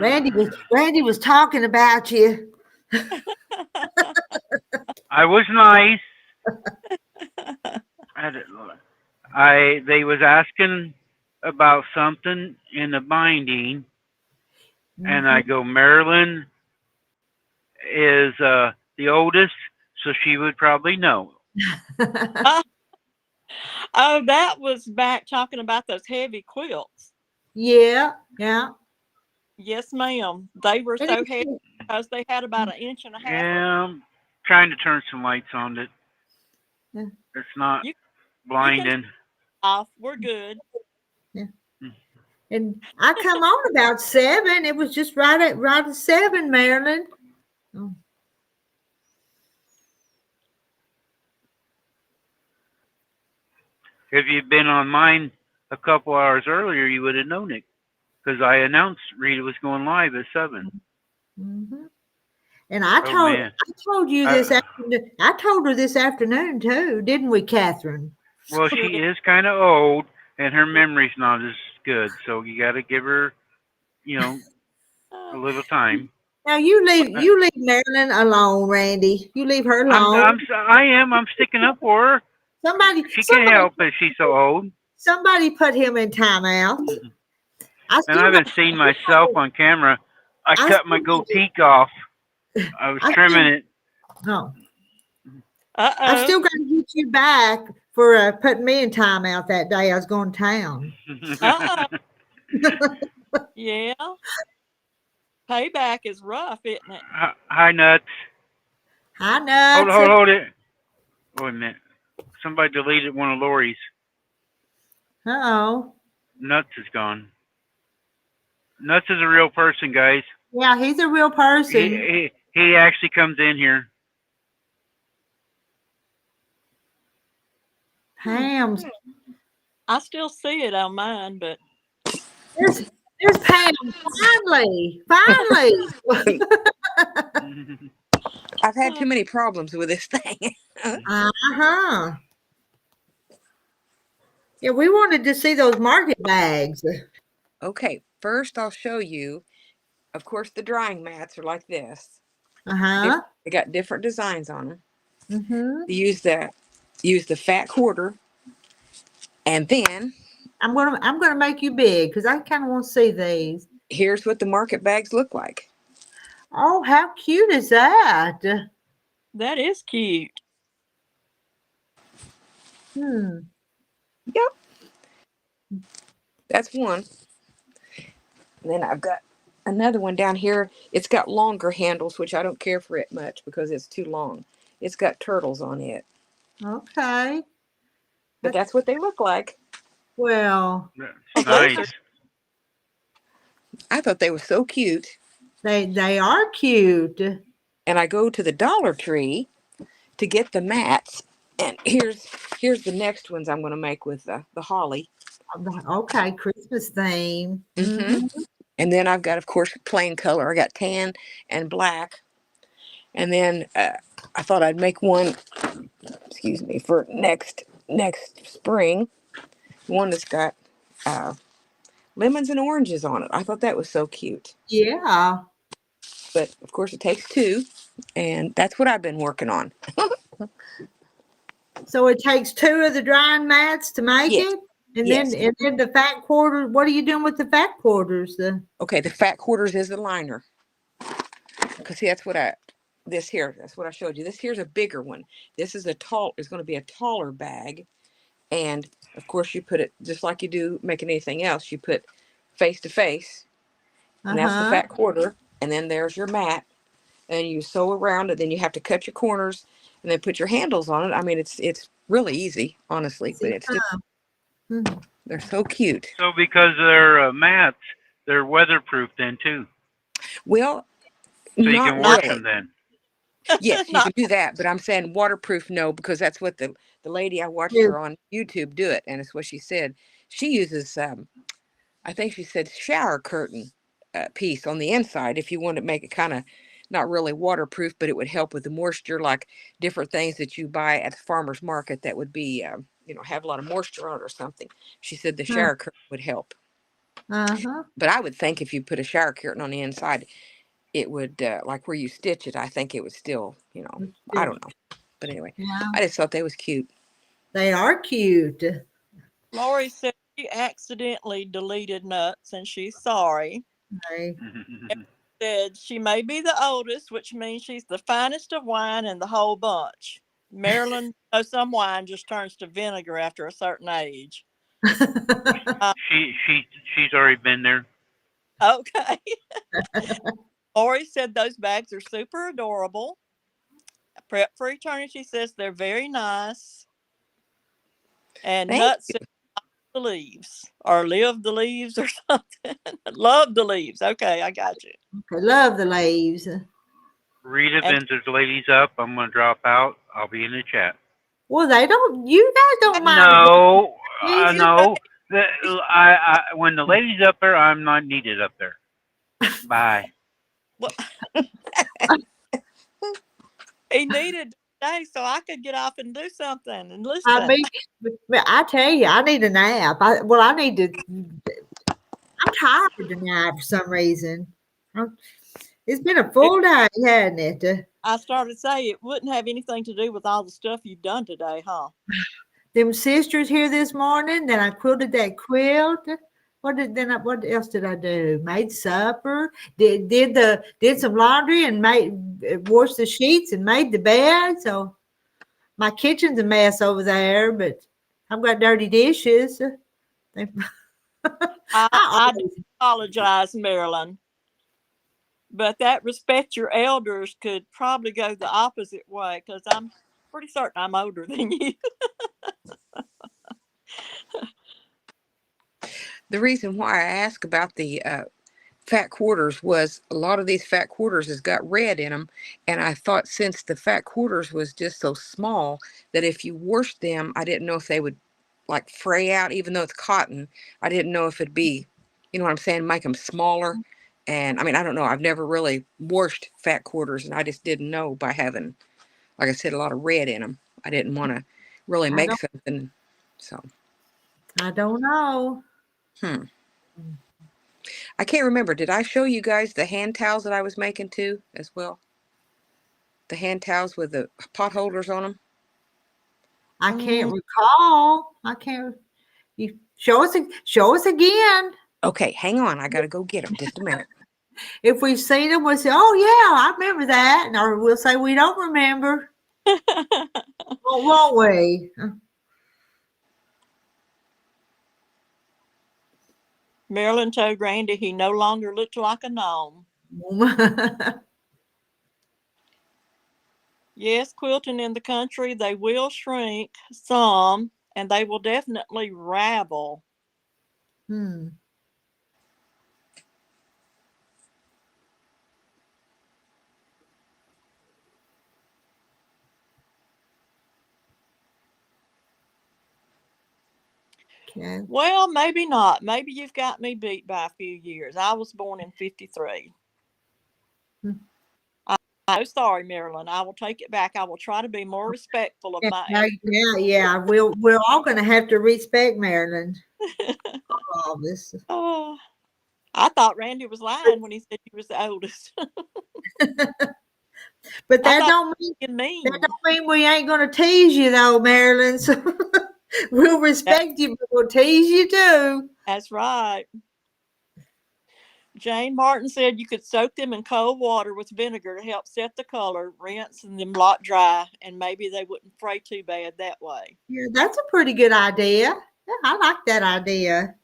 Speaker 1: Randy was talking about you.
Speaker 2: I was nice. They was asking about something in the binding, and I go, Marilyn is the oldest, so she would probably know.
Speaker 3: Oh, that was back talking about those heavy quilts.
Speaker 1: Yeah.
Speaker 3: Yes, ma'am. They were so heavy because they had about 1.5 inches.
Speaker 2: Yeah, I'm trying to turn some lights on it.
Speaker 1: Yeah.
Speaker 2: It's not blinding.
Speaker 3: Off. We're good.
Speaker 1: Yeah. And I come on about 7. It was just right at 7, Marilyn. Oh.
Speaker 2: If you'd been on mine a couple hours earlier, you would have known it, because I announced Rita was going live at 7.
Speaker 1: Mm-hmm. And I told you this afternoon. I told her this afternoon too, didn't we, Catherine?
Speaker 2: Well, she is kind of old, and her memory's not as good, so you got to give her, a little time.
Speaker 1: Now you leave Marilyn alone, Randy. You leave her alone.
Speaker 2: I'm sticking up for her. She can't help it. She's so old.
Speaker 1: Somebody put him in timeout.
Speaker 2: And I haven't seen myself on camera. I cut my goatee off. I was trimming it.
Speaker 1: Oh. I still got to get you back for putting me in timeout that day. I was going to town.
Speaker 3: Yeah. Payback is rough, isn't it?
Speaker 2: Hi, Nuts.
Speaker 1: Hi, Nuts.
Speaker 2: Hold it. Wait a minute. Somebody deleted one of Lori's.
Speaker 1: Uh-oh.
Speaker 2: Nuts is gone. Nuts is a real person, guys.
Speaker 1: Yeah, he's a real person.
Speaker 2: He actually comes in here.
Speaker 1: Pam.
Speaker 3: I still see it on mine, but
Speaker 1: there's Pam. Finally.
Speaker 4: I've had too many problems with this thing.
Speaker 1: Yeah, we wanted to see those market bags.
Speaker 4: Okay, first I'll show you. Of course, the drying mats are like this. They got different designs on them.
Speaker 1: Mm-hmm.
Speaker 4: Use the fat quarter, and then
Speaker 1: I'm gonna make you big because I kind of want to see these.
Speaker 4: Here's what the market bags look like.
Speaker 1: Oh, how cute is that?
Speaker 3: That is cute.
Speaker 4: Yep. That's one. And then I've got another one down here. It's got longer handles, which I don't care for it much because it's too long. It's got turtles on it.
Speaker 1: Okay.
Speaker 4: But that's what they look like.
Speaker 1: Well,
Speaker 2: nice.
Speaker 4: I thought they were so cute.
Speaker 1: They are cute.
Speaker 4: And I go to the Dollar Tree to get the mats. And here's the next ones I'm going to make with the holly.
Speaker 1: Okay, Christmas theme.
Speaker 4: Mm-hmm. And then I've got, of course, plain color. I got tan and black. And then I thought I'd make one, for next next spring. One that's got lemons and oranges on it. I thought that was so cute.
Speaker 1: Yeah.
Speaker 4: But of course, it takes two, and that's what I've been working on.
Speaker 1: So it takes 2 of the drying mats to make
Speaker 4: Yes.
Speaker 1: it? And
Speaker 4: Yes.
Speaker 1: then the fat quarters, what are you doing with the fat quarters?
Speaker 4: Okay, the fat quarters is the liner. Because see, that's what that's what I showed you. This here's a bigger one. This is it's going to be a taller bag. And of course, you put it just like you do making anything else. You put face to face, and that's the
Speaker 1: Uh-huh.
Speaker 4: fat quarter. And then there's your mat, and you sew around it. Then you have to cut your corners, and then put your handles on it. I mean, it's really easy, honestly, but it's just they're so cute.
Speaker 2: So because they're mats, they're weatherproof then too.
Speaker 4: Well,
Speaker 2: So you
Speaker 4: not
Speaker 2: can wash
Speaker 4: really.
Speaker 2: them then.
Speaker 4: Yes, you can do that, but I'm saying waterproof, no, because that's what the lady I watched
Speaker 1: Yeah.
Speaker 4: her on YouTube do it, and it's what she said. She uses, I think she said shower curtain piece on the inside if you want to make it kind of not really waterproof, but it would help with the moisture, like different things that you buy at the farmer's market that would be, have a lot of moisture on it or something. She said the shower curtain would help.
Speaker 1: Uh-huh.
Speaker 4: But I would think if you put a shower curtain on the inside, it would, like where you stitch it, I think it would still, I don't know. But anyway,
Speaker 1: Yeah.
Speaker 4: I just thought they was cute.
Speaker 1: They are cute.
Speaker 3: Lori said she accidentally deleted nuts and she's sorry.
Speaker 1: They,
Speaker 3: Said she may be the oldest, which means she's the finest of wine in the whole bunch. Marilyn, some wine just turns to vinegar after a certain age.
Speaker 2: She's already been there.
Speaker 3: Okay. Lori said those bags are super adorable. Prep for Eternity says they're very nice. And
Speaker 4: Thank
Speaker 3: Nuts
Speaker 4: you.
Speaker 3: said the leaves or live the leaves or something. Love the leaves. Okay, I got you.
Speaker 1: I love the leaves.
Speaker 2: Rita,
Speaker 3: And
Speaker 2: since there's ladies up, I'm going to drop out. I'll be in the chat.
Speaker 1: Well, you guys don't mind.
Speaker 2: No,
Speaker 1: Ladies.
Speaker 2: no. When the ladies up there, I'm not needed up there. Bye.
Speaker 3: well, he needed today so I could get off and do something and listen.
Speaker 1: I mean, but I tell you, I need a nap. I need to. I'm tired tonight for some reason. It's been a full day, hasn't it?
Speaker 3: I started to say it wouldn't have anything to do with all the stuff you've done today, huh?
Speaker 1: Them sisters here this morning. Then I quilted that quilt. What else did I do? Made supper. Did some laundry and washed the sheets and made the bed. So my kitchen's a mess over there, but I've got dirty dishes.
Speaker 3: I do apologize, Marilyn. But that respect your elders could probably go the opposite way because I'm pretty certain I'm older than you.
Speaker 4: The reason why I asked about the fat quarters was a lot of these fat quarters has got red in them, and I thought since the fat quarters was just so small that if you washed them, I didn't know if they would like fray out, even though it's cotton. I didn't know if it'd be, you know what I'm saying, make them smaller. And I mean, I don't know. I've never really washed fat quarters, and I just didn't know by having, like I said, a lot of red in them. I didn't want to really make something. So
Speaker 1: I don't know.
Speaker 4: I can't remember. Did I show you guys the hand towels that I was making too, as well? The hand towels with the pot holders on them.
Speaker 1: I can't recall. I can't. You show us again.
Speaker 4: Okay, hang on. I got to go get them. Just a minute.
Speaker 1: If we've seen them, we'll say, "Oh yeah, I remember that," or we'll say we don't remember. Won't we?
Speaker 3: Marilyn told Randy he no longer looked like a gnome. Yes, quilting in the country, they will shrink some, and they will definitely ravel.
Speaker 1: Okay.
Speaker 3: Well, maybe not. Maybe you've got me beat by a few years. I was born in 53. I'm sorry, Marilyn. I will take it back. I will try to be more respectful of my
Speaker 1: Yeah. We're all going to have to respect Marilyn. All this.
Speaker 3: Oh, I thought Randy was lying when he said he was the oldest.
Speaker 1: But
Speaker 3: I
Speaker 1: that
Speaker 3: thought
Speaker 1: don't
Speaker 3: he was mean.
Speaker 1: we ain't going to tease you though, Marilyn. So we'll respect you, but we'll tease you too.
Speaker 3: That's right. Jane Martin said you could soak them in cold water with vinegar to help set the color, rinse and then blot dry, and maybe they wouldn't fray too bad that way.
Speaker 1: Yeah, that's a pretty good idea. Yeah, I like that idea.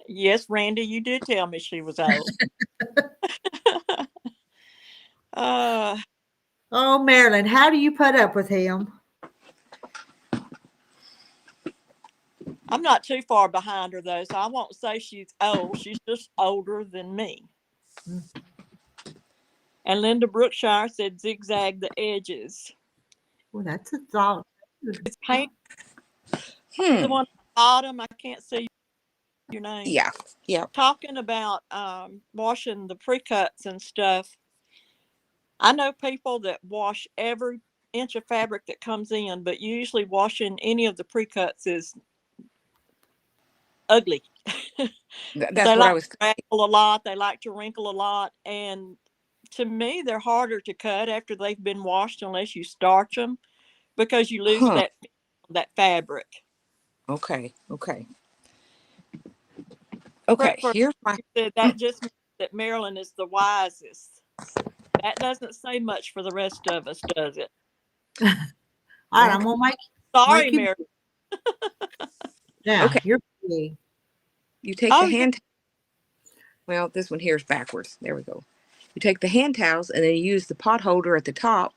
Speaker 3: Yes, Randy, you did tell me she was old.
Speaker 1: Oh, Marilyn, how do you put up with him?
Speaker 3: I'm not too far behind her, though, so I won't say she's old. She's just older than me. And Linda Brookshire said zigzag the edges.
Speaker 1: Well, that's a thought.
Speaker 3: It's paint. The one at the bottom, I can't see your name.
Speaker 4: Yeah.
Speaker 3: Talking about washing the pre-cuts and stuff. I know people that wash every inch of fabric that comes in, but usually washing any of the pre-cuts is ugly.
Speaker 4: That's
Speaker 3: they
Speaker 4: what
Speaker 3: like
Speaker 4: I was.
Speaker 3: to wrinkle a lot. They like to wrinkle a lot, and to me, they're harder to cut after they've been washed unless you starch them, because you lose that fabric.
Speaker 4: Okay.
Speaker 3: Here's my. That just means that Marilyn is the wisest. That doesn't say much for the rest of us, does it?
Speaker 1: All right, I'm gonna
Speaker 3: Sorry, Marilyn.
Speaker 1: Yeah,
Speaker 4: okay.
Speaker 1: You're pretty.
Speaker 4: You take the hand. Well, this one here is backwards. There we go. You take the hand towels and then you use the pot holder at the top,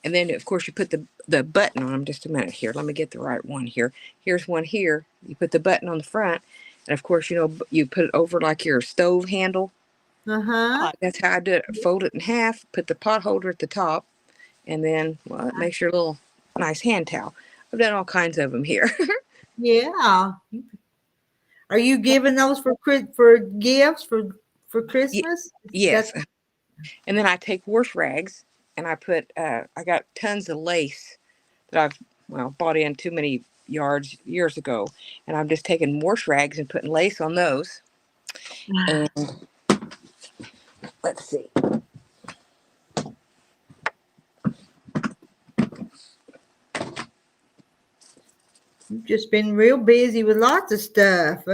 Speaker 4: and then of course you put the button on them. Just a minute here. Let me get the right one here. Here's one here. You put the button on the front, and of course you put it over like your stove handle. That's how I do it. Fold it in half. Put the pot holder at the top, and then it makes your little nice hand towel. I've done all kinds of them here.
Speaker 1: Yeah. Are you giving those for gifts for Christmas?
Speaker 4: Yes. And then I take wash rags and I put I got tons of lace that I've bought in too many yards years ago, and I'm just taking wash rags and putting lace on those. And let's see.
Speaker 1: You've just been real busy with lots of stuff.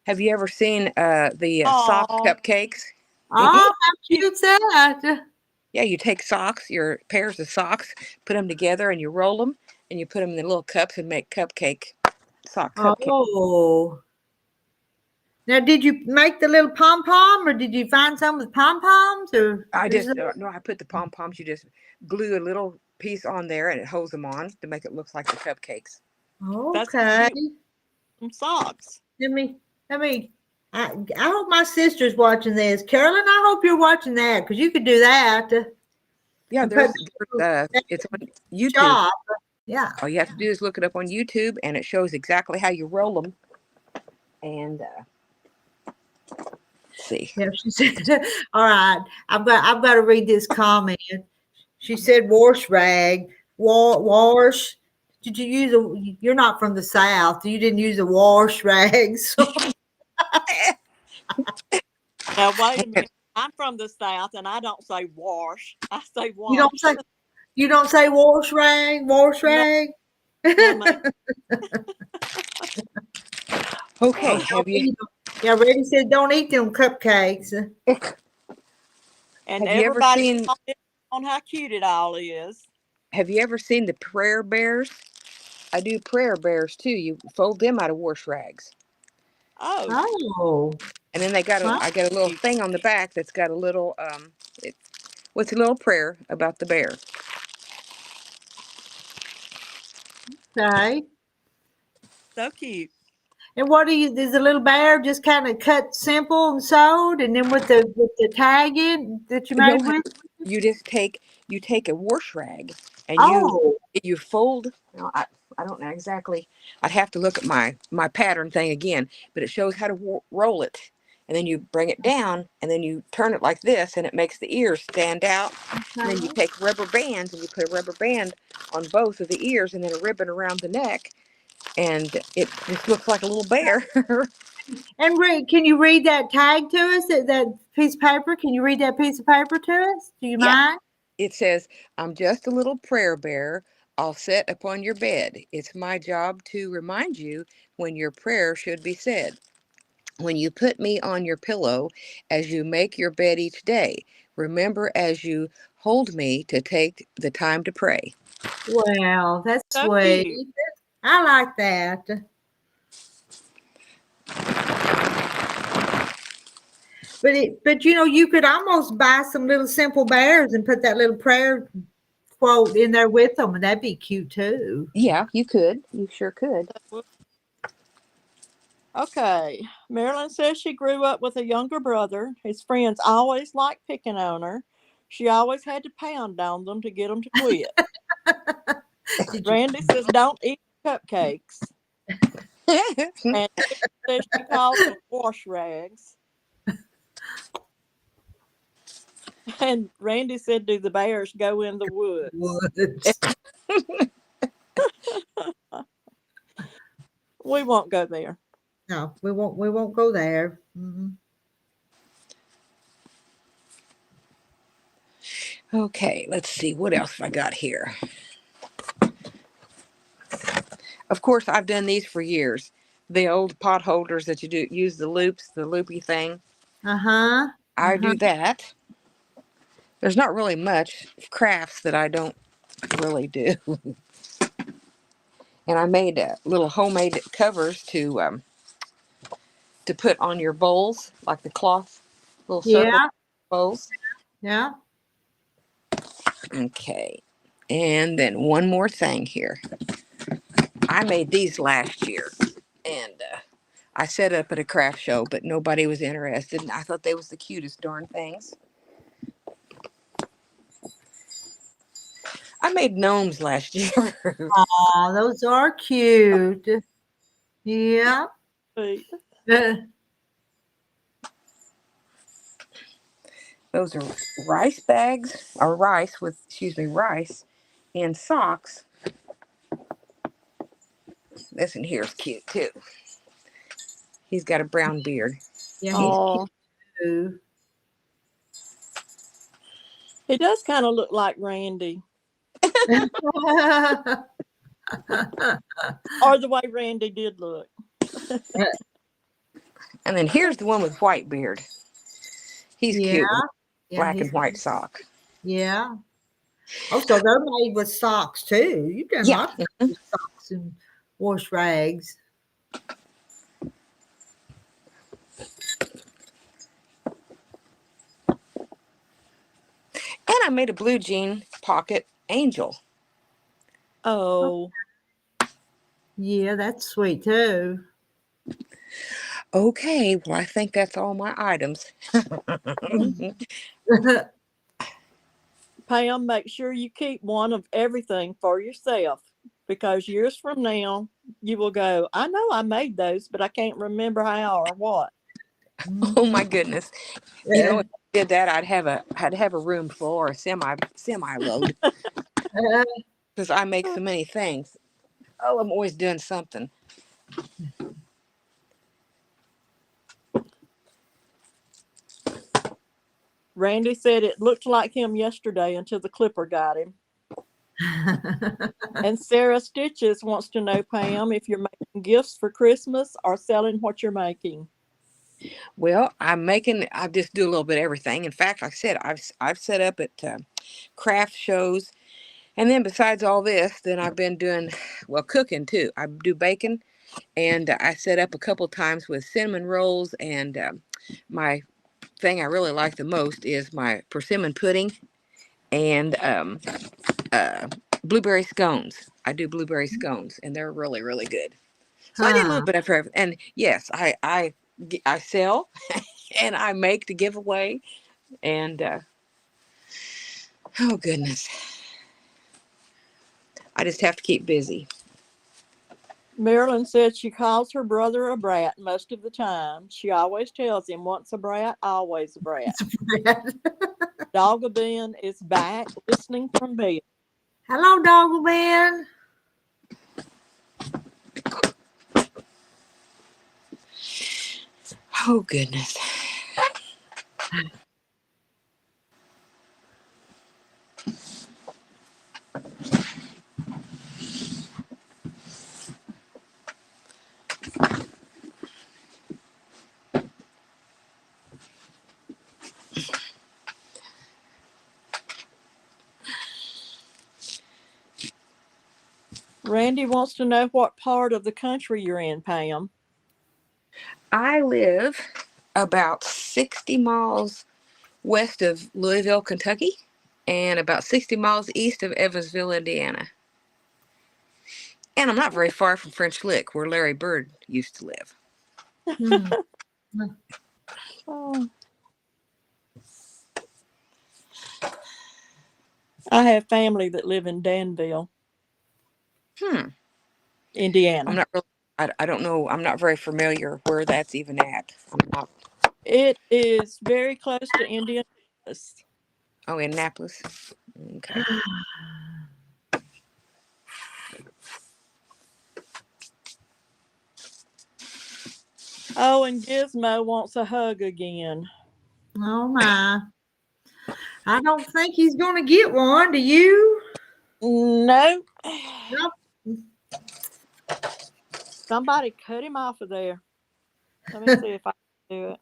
Speaker 4: Have you ever seen the sock cupcakes?
Speaker 1: Oh, how cute is that?
Speaker 4: Yeah, you take socks, your pairs of socks, put them together, and you roll them, and you put them in the little cups and make sock cupcakes.
Speaker 1: Oh. Now, did you make the little pom-pom, or did you find some with pom-poms? Or
Speaker 4: I put the pom-poms. You just glue a little piece on there, and it holds them on to make it look like the cupcakes.
Speaker 1: Okay.
Speaker 3: Some socks.
Speaker 1: I hope my sister's watching this. Carolyn, I hope you're watching that, because you could do that.
Speaker 4: Yeah, it's on YouTube.
Speaker 1: Shop. Yeah.
Speaker 4: All you have to do is look it up on YouTube, and it shows exactly how you roll them. And let's see.
Speaker 1: Yeah, she said, all right, I've got to read this comment. She said, wash rag, wash. Did you use you're not from the South. You didn't use a wash rag. So.
Speaker 3: Now, wait a minute. I'm from the South, and I don't say wash. I say wash.
Speaker 1: You don't say wash rag? No,
Speaker 4: Okay.
Speaker 1: Yeah, Reddy said don't eat them cupcakes.
Speaker 3: And everybody on how cute it all is.
Speaker 4: Have you ever seen the prayer bears? I do prayer bears too. You fold them out of wash rags.
Speaker 1: Oh.
Speaker 4: And then I got a little thing on the back that's got a little what's a little prayer about the bear.
Speaker 1: Okay.
Speaker 3: So cute.
Speaker 1: And what is a little bear just kind of cut simple and sewed, and then with the tagging that you made with?
Speaker 4: you just take a wash rag and
Speaker 1: Oh,
Speaker 4: you fold. Well, I don't know exactly. I'd have to look at my pattern thing again, but it shows how to roll it. And then you bring it down, and then you turn it like this, and it makes the ears stand out. And then you take rubber bands, and you put a rubber band on both of the ears, and then a ribbon around the neck, and it just looks like a little bear.
Speaker 1: and can you read that tag to us? That piece of paper? Can you read that piece of paper to us? Do you
Speaker 4: Yeah.
Speaker 1: mind?
Speaker 4: It says, "I'm just a little prayer bear. I'll sit upon your bed. It's my job to remind you when your prayer should be said. When you put me on your pillow as you make your bed each day, remember as you hold me to take the time to pray."
Speaker 1: Well, that's
Speaker 3: So
Speaker 1: sweet.
Speaker 3: cute.
Speaker 1: I like that. But you could almost buy some little simple bears and put that little prayer quote in there with them, and that'd be cute too.
Speaker 4: Yeah, you could. You sure could.
Speaker 3: Okay. Marilyn says she grew up with a younger brother. His friends always liked picking on her. She always had to pound on them to get them to quit.
Speaker 1: Did you?
Speaker 3: Randy says, don't eat cupcakes. And Sarah says she calls them wash rags. And Randy said, do the bears go in the woods?
Speaker 1: Woods.
Speaker 3: We won't go there.
Speaker 1: No, we won't. We won't go there. Mhm.
Speaker 4: Okay, let's see what else I got here. Of course, I've done these for years. The old pot holders that you do use the loops, the loopy thing.
Speaker 1: Uh-huh.
Speaker 4: I do that. There's not really much crafts that I don't really do. And I made little homemade covers to put on your bowls, like the cloth little circle
Speaker 1: Yeah.
Speaker 4: bowls.
Speaker 1: Yeah.
Speaker 4: Okay. And then one more thing here. I made these last year, and I set up at a craft show, but nobody was interested, and I thought they was the cutest darn things. I made gnomes last year.
Speaker 1: Oh, those are cute. Yeah.
Speaker 3: Sweet.
Speaker 4: Those are rice bags, or rice and socks. This in here is cute too. He's got a brown beard.
Speaker 1: Yeah, he's
Speaker 3: Oh,
Speaker 1: cute.
Speaker 3: he does kind of look like Randy, or the way Randy did look.
Speaker 4: And then here's the one with white beard. He's
Speaker 1: Yeah.
Speaker 4: cute.
Speaker 1: Yeah,
Speaker 4: Black and white sock.
Speaker 1: yeah. Oh, so they're made with socks too. You've done
Speaker 4: Yeah.
Speaker 1: lots of socks and wash rags.
Speaker 4: And I made a blue jean pocket angel.
Speaker 3: Oh,
Speaker 1: Yeah, that's sweet too.
Speaker 4: Okay, well, I think that's all my items.
Speaker 3: Pam, make sure you keep one of everything for yourself, because years from now you will go, I know I made those, but I can't remember how or what.
Speaker 4: Oh my goodness. You know, if I did that, I'd have a room full, or a semi load, because I make so many things. Oh, I'm always doing something.
Speaker 3: Randy said it looked like him yesterday until the clipper got him. And Sarah Stitches wants to know, Pam, if you're making gifts for Christmas or selling what you're making.
Speaker 4: Well, I just do a little bit of everything. In fact, like I said, I've set up at craft shows. And then besides all this, then I've been doing, well, cooking too. I do bacon, and I set up a couple times with cinnamon rolls. And my thing I really like the most is my persimmon pudding and blueberry scones. I do blueberry scones, and they're really, really good. So I did a little bit of everything. And yes, I sell and I make to give away. And Oh, goodness. I just have to keep busy.
Speaker 3: Marilyn said she calls her brother a brat most of the time. She always tells him once a brat, always a brat. Dogga Ben is back listening from bed.
Speaker 1: Hello, Doggle Ben.
Speaker 4: Oh, goodness.
Speaker 3: Randy wants to know what part of the country you're in, Pam.
Speaker 4: I live about 60 miles west of Louisville, Kentucky, and about 60 miles east of Evansville, Indiana. And I'm not very far from French Lick, where Larry Bird used to live.
Speaker 3: Oh. I have family that live in Danville, Indiana.
Speaker 4: I'm not really, I don't know. I'm not very familiar where that's even at. I'm not.
Speaker 3: It is very close to Indianapolis.
Speaker 4: Oh, Annapolis. Okay.
Speaker 3: Oh, and Gizmo wants a hug again.
Speaker 1: Oh my. I don't think he's going to get one. Do you?
Speaker 3: No.
Speaker 1: Nope.
Speaker 3: Somebody cut him off of there. Let me see if I can do it.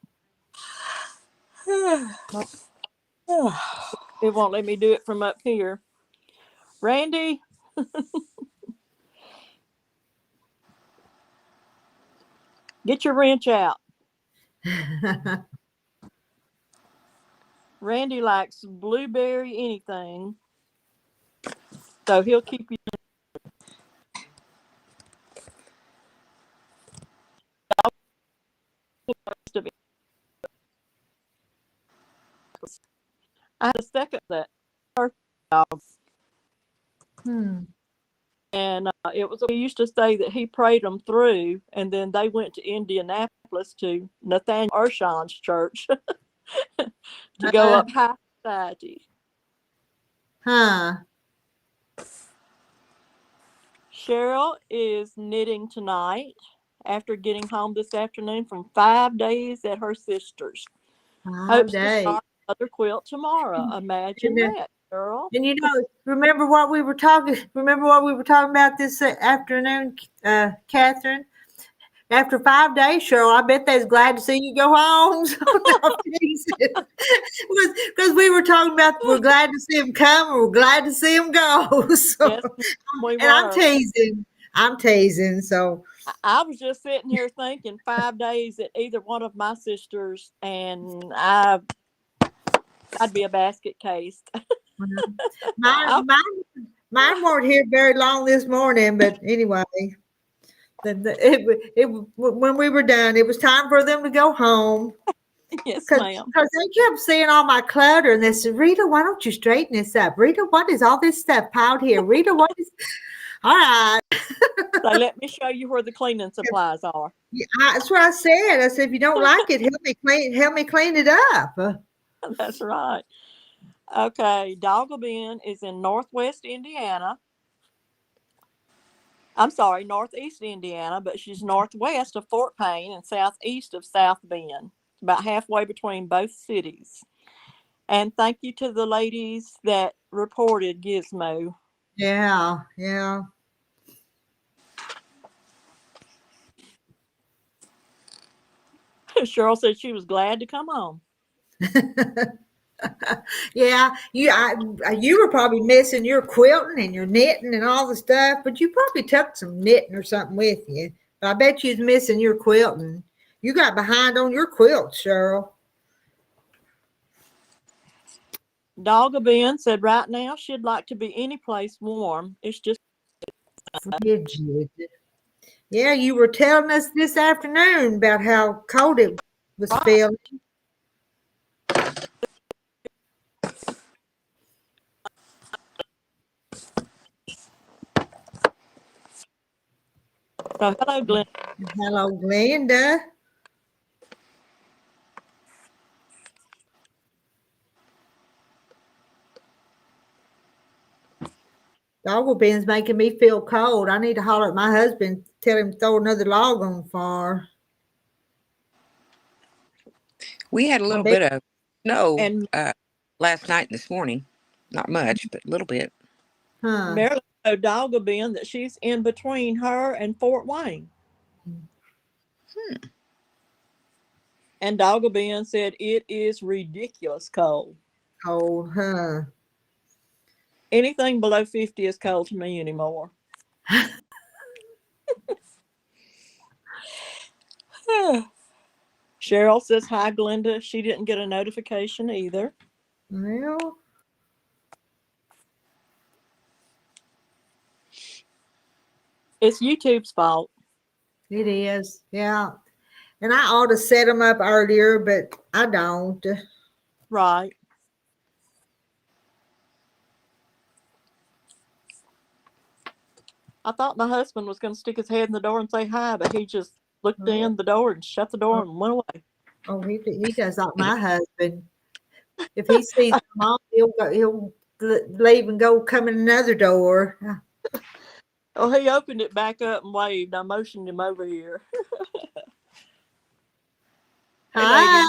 Speaker 3: It won't let me do it from up here. Randy. Get your wrench out. Randy likes blueberry anything. So he'll keep you. I had a second that dog. And it was, we used to say that he prayed them through, and then they went to Indianapolis to Nathaniel Urshan's church to go up high society. Cheryl is knitting tonight after getting home this afternoon from 5 days at her sister's. Hopes to start another quilt tomorrow. Imagine that, girl.
Speaker 1: And you know, remember what we were talking about this afternoon, Catherine? After 5 days, Cheryl, I bet they's glad to see you go home. Because we were talking about we're glad to see him come, or we're glad to see him go. So,
Speaker 3: yes, we
Speaker 1: and I'm teasing. So
Speaker 3: I was just sitting here thinking 5 days at either one of my sisters, and I'd be a basket case.
Speaker 1: mine weren't here very long this morning, but anyway. When we were done, it was time for them to go home.
Speaker 3: Yes, ma'am.
Speaker 1: Because they kept seeing all my clutter, and they said, "Rita, why don't you straighten this up? Rita, what is all this stuff piled here? Rita, what is?" All right.
Speaker 3: So let me show you where the cleaning supplies are.
Speaker 1: Yeah, that's what I said. I said, if you don't like it, help me clean it up.
Speaker 3: That's right. Okay, Doggle Ben is in northwest Indiana. I'm sorry, northeast Indiana, but she's northwest of Fort Payne and southeast of South Bend, about halfway between both cities. And thank you to the ladies that reported Gizmo.
Speaker 1: Yeah.
Speaker 3: Cheryl said she was glad to come home.
Speaker 1: Yeah, you were probably missing your quilting and your knitting and all the stuff, but you probably took some knitting or something with you. But I bet you was missing your quilting. You got behind on your quilt, Cheryl.
Speaker 3: Dogga Ben said right now she'd like to be any place warm. It's just
Speaker 1: Yeah, you were telling us this afternoon about how cold it was feeling.
Speaker 3: So hello, Glenn.
Speaker 1: Hello, Glenda. Doggle bin's making me feel cold. I need to holler at my husband, tell him to throw another log on the fire.
Speaker 4: We had a
Speaker 1: I
Speaker 4: little
Speaker 1: bet.
Speaker 4: bit of snow
Speaker 3: And
Speaker 4: last night and this morning. Not much, but a little bit.
Speaker 1: Huh.
Speaker 3: Marilyn told Doggle Ben that she's in between her and Fort Wayne. And Doggle Ben said it is ridiculous cold.
Speaker 1: Cold, huh?
Speaker 3: Anything below 50 is cold to me anymore. Cheryl says hi, Glenda. She didn't get a notification either.
Speaker 1: Well,
Speaker 3: It's YouTube's fault.
Speaker 1: it is. Yeah. And I ought to set them up earlier, but I don't.
Speaker 3: Right. I thought my husband was going to stick his head in the door and say hi, but he just looked in the door and shut the door and went away.
Speaker 1: Oh, he does like my husband. If he sees them all, he'll leave and go come in another door.
Speaker 3: Oh, he opened it back up and waved. I motioned him over here. Hey,
Speaker 1: Hi.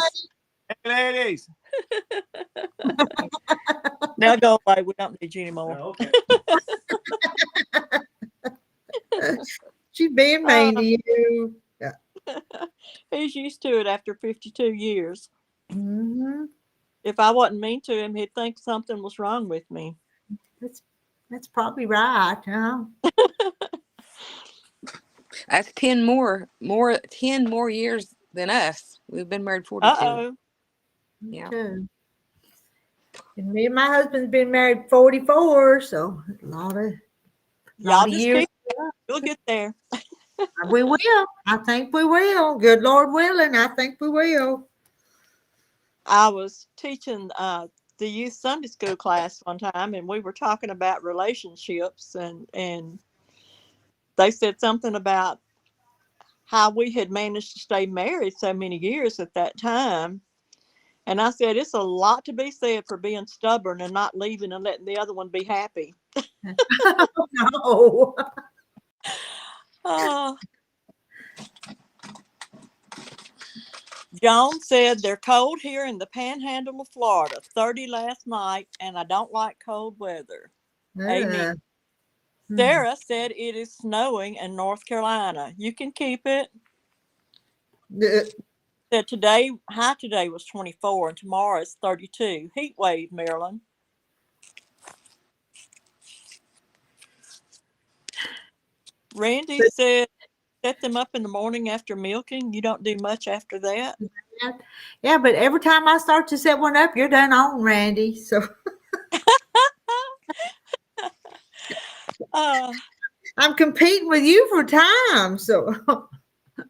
Speaker 3: ladies. Now go away. We don't need you anymore.
Speaker 5: Oh, okay.
Speaker 1: She's being mean to you.
Speaker 3: He's used to it after 52 years.
Speaker 1: Mm-hmm.
Speaker 3: If I wasn't mean to him, he'd think something was wrong with me.
Speaker 1: That's probably right. Huh?
Speaker 4: That's 10 more years than us. We've been married 42.
Speaker 3: Uh-oh.
Speaker 4: Yeah.
Speaker 1: Too. And me and my husband's been married 44, so a lot of
Speaker 3: Y'all just
Speaker 1: years.
Speaker 3: We'll get there.
Speaker 1: We will. I think we will. Good Lord willing, I think we will.
Speaker 3: I was teaching the youth Sunday school class one time, and we were talking about relationships, and they said something about how we had managed to stay married so many years at that time. And I said, it's a lot to be said for being stubborn and not leaving and letting the other one be happy.
Speaker 1: No.
Speaker 3: Joan said they're cold here in the panhandle of Florida, 30 last night, and I don't like cold weather. Amen. Sarah said it is snowing in North Carolina. You can keep it. Said high today was 24 and tomorrow is 32. Heat wave, Maryland. Randy said set them up in the morning after milking. You don't do much after that.
Speaker 1: Yeah, but every time I start to set one up, you're done on, Randy. So I'm competing with you for time. So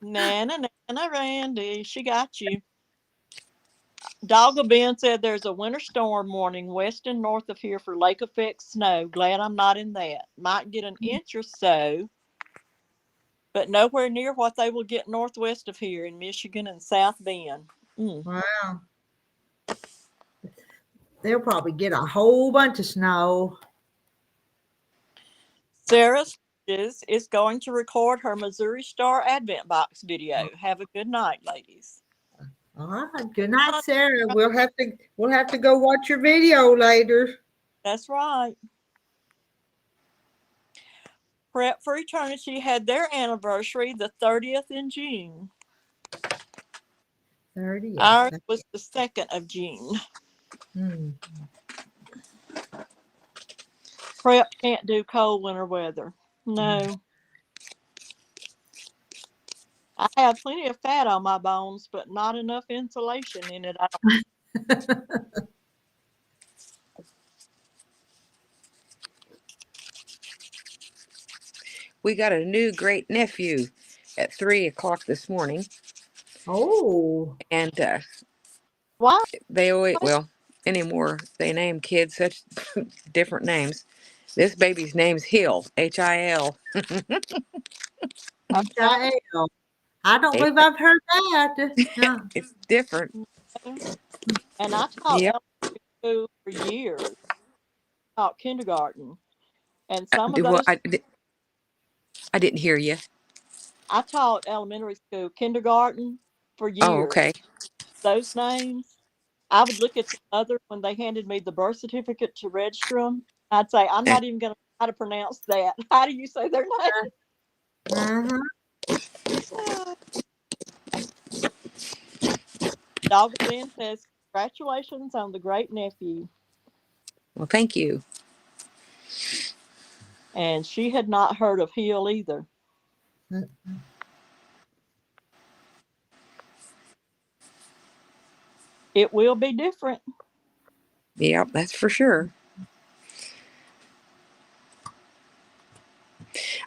Speaker 3: Nana, Randy, she got you. Doggle Ben said there's a winter storm warning west and north of here for lake effect snow. Glad I'm not in that. Might get an inch or so, but nowhere near what they will get northwest of here in Michigan and South Bend.
Speaker 1: Wow. They'll probably get a whole bunch of snow.
Speaker 3: Sarah is going to record her Missouri Star Advent Box video. Have a good night, ladies.
Speaker 1: All right. Good night, Sarah. We'll have to go watch your video later.
Speaker 3: That's right. Prep for Eternity had their anniversary the 30th in June.
Speaker 1: 30th.
Speaker 3: Ours was the 2nd of June. Prep can't do cold winter weather. No. I have plenty of fat on my bones, but not enough insulation in it.
Speaker 4: We got a new great nephew at 3:00 this morning.
Speaker 1: Oh.
Speaker 4: And
Speaker 3: why?
Speaker 4: They always, well, anymore, they name kids such different names. This baby's name's Hill, H-I-L.
Speaker 3: Okay.
Speaker 1: Michael. I don't
Speaker 4: Yeah,
Speaker 1: believe I've heard that. No.
Speaker 4: it's different.
Speaker 3: And I taught
Speaker 4: Yep.
Speaker 3: elementary school for years, taught kindergarten. And
Speaker 4: Uh,
Speaker 3: some of
Speaker 4: do what?
Speaker 3: those,
Speaker 4: I didn't hear you.
Speaker 3: I taught elementary school, kindergarten for
Speaker 4: Oh,
Speaker 3: years.
Speaker 4: okay.
Speaker 3: Those names, I would look at the mother when they handed me the birth certificate to Restream. I'd say, I'm
Speaker 4: Eh,
Speaker 3: not even going to how to pronounce that. How do you say their
Speaker 1: Uh-huh.
Speaker 3: name? Doggle Ben says, congratulations on the great nephew.
Speaker 4: Well, thank you.
Speaker 3: And she had not heard of Hill either. It will be different.
Speaker 4: Yep, that's for sure.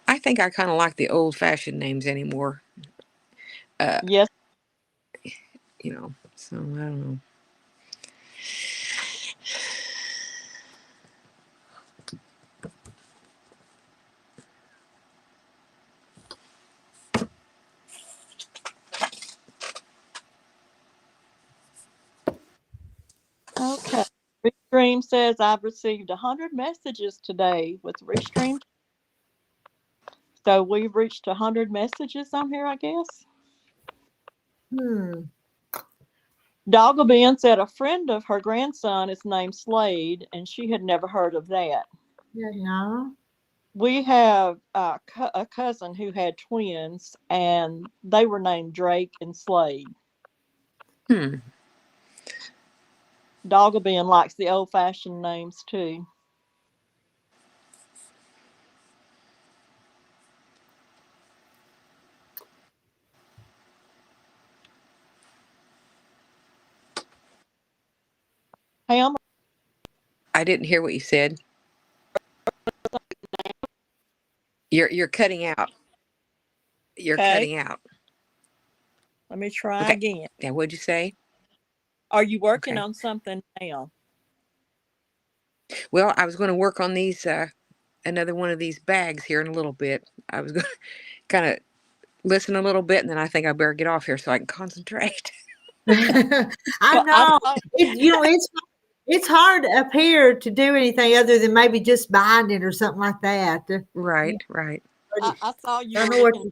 Speaker 4: I think I kind of like the old-fashioned names anymore. Uh,
Speaker 3: Yes.
Speaker 4: So I don't know.
Speaker 3: Okay. Restream says I've received 100 messages today with Restream. So we've reached 100 messages on here, I guess.
Speaker 1: Hmm.
Speaker 3: Doggle Ben said a friend of her grandson is named Slade, and she had never heard of that.
Speaker 1: Yeah, no.
Speaker 3: We have a cousin who had twins, and they were named Drake and Slade.
Speaker 4: Hmm.
Speaker 3: Doggle Ben likes the old-fashioned names too. Pam,
Speaker 4: I didn't hear what you said. You're cutting out. You're
Speaker 3: okay,
Speaker 4: cutting out.
Speaker 3: let me try
Speaker 4: Okay.
Speaker 3: again.
Speaker 4: Yeah, what'd you say?
Speaker 3: Are you working
Speaker 4: Okay.
Speaker 3: on something now?
Speaker 4: Well, I was going to work on these another one of these bags here in a little bit. I was going to kind of listen a little bit, and then I think I better get off here so I can concentrate.
Speaker 1: I
Speaker 3: Well, I
Speaker 1: know.
Speaker 3: thought,
Speaker 1: It's hard up here to do anything other than maybe just binding or something like that.
Speaker 4: Right, right.
Speaker 3: I saw you
Speaker 1: I
Speaker 3: were
Speaker 1: know what.
Speaker 3: looking.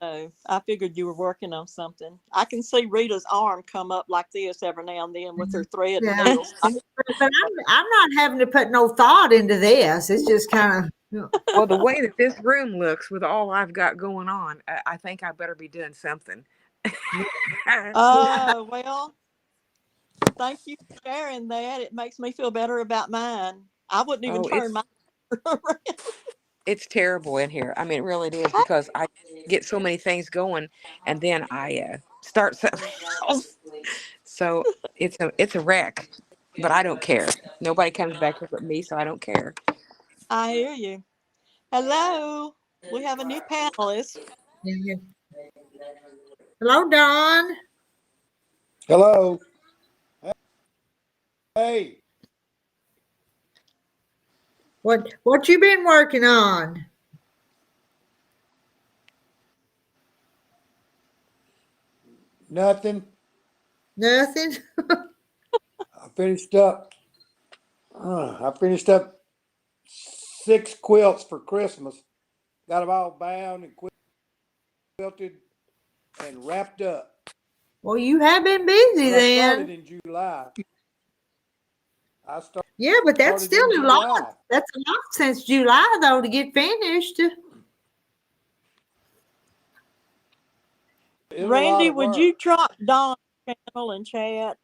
Speaker 3: So I figured you were working on something. I can see Rita's arm come up like this every now and then with her thread and
Speaker 1: Yeah,
Speaker 3: needles.
Speaker 1: but I'm not having to put no thought into this. It's just kind of.
Speaker 4: Well, the way that this room looks with all I've got going on, I think I better be doing something.
Speaker 3: Well, thank you for sharing that. It makes me feel better about mine. I wouldn't even
Speaker 4: Oh,
Speaker 3: turn mine around.
Speaker 4: it's terrible in here. I mean, it really is because I get so many things going, and then I start something else. So it's a wreck. But I don't care. Nobody comes back here but me, so I don't care.
Speaker 3: I hear you. Hello. We have a new panelist.
Speaker 1: Hello, Don.
Speaker 5: Hello. Hey,
Speaker 1: What you been working on?
Speaker 5: nothing.
Speaker 1: Nothing.
Speaker 5: I finished up. I finished up 6 quilts for Christmas. Got them all bound and quilted and wrapped up.
Speaker 1: Well, you have been busy
Speaker 5: But I started
Speaker 1: then.
Speaker 5: in July. I
Speaker 1: Yeah, but that's
Speaker 5: started in
Speaker 1: still a lot.
Speaker 5: July.
Speaker 1: That's a lot since July though to get finished.
Speaker 5: It was a lot
Speaker 3: Randy,
Speaker 5: of
Speaker 3: would you
Speaker 5: work.
Speaker 3: drop Don's channel and chat?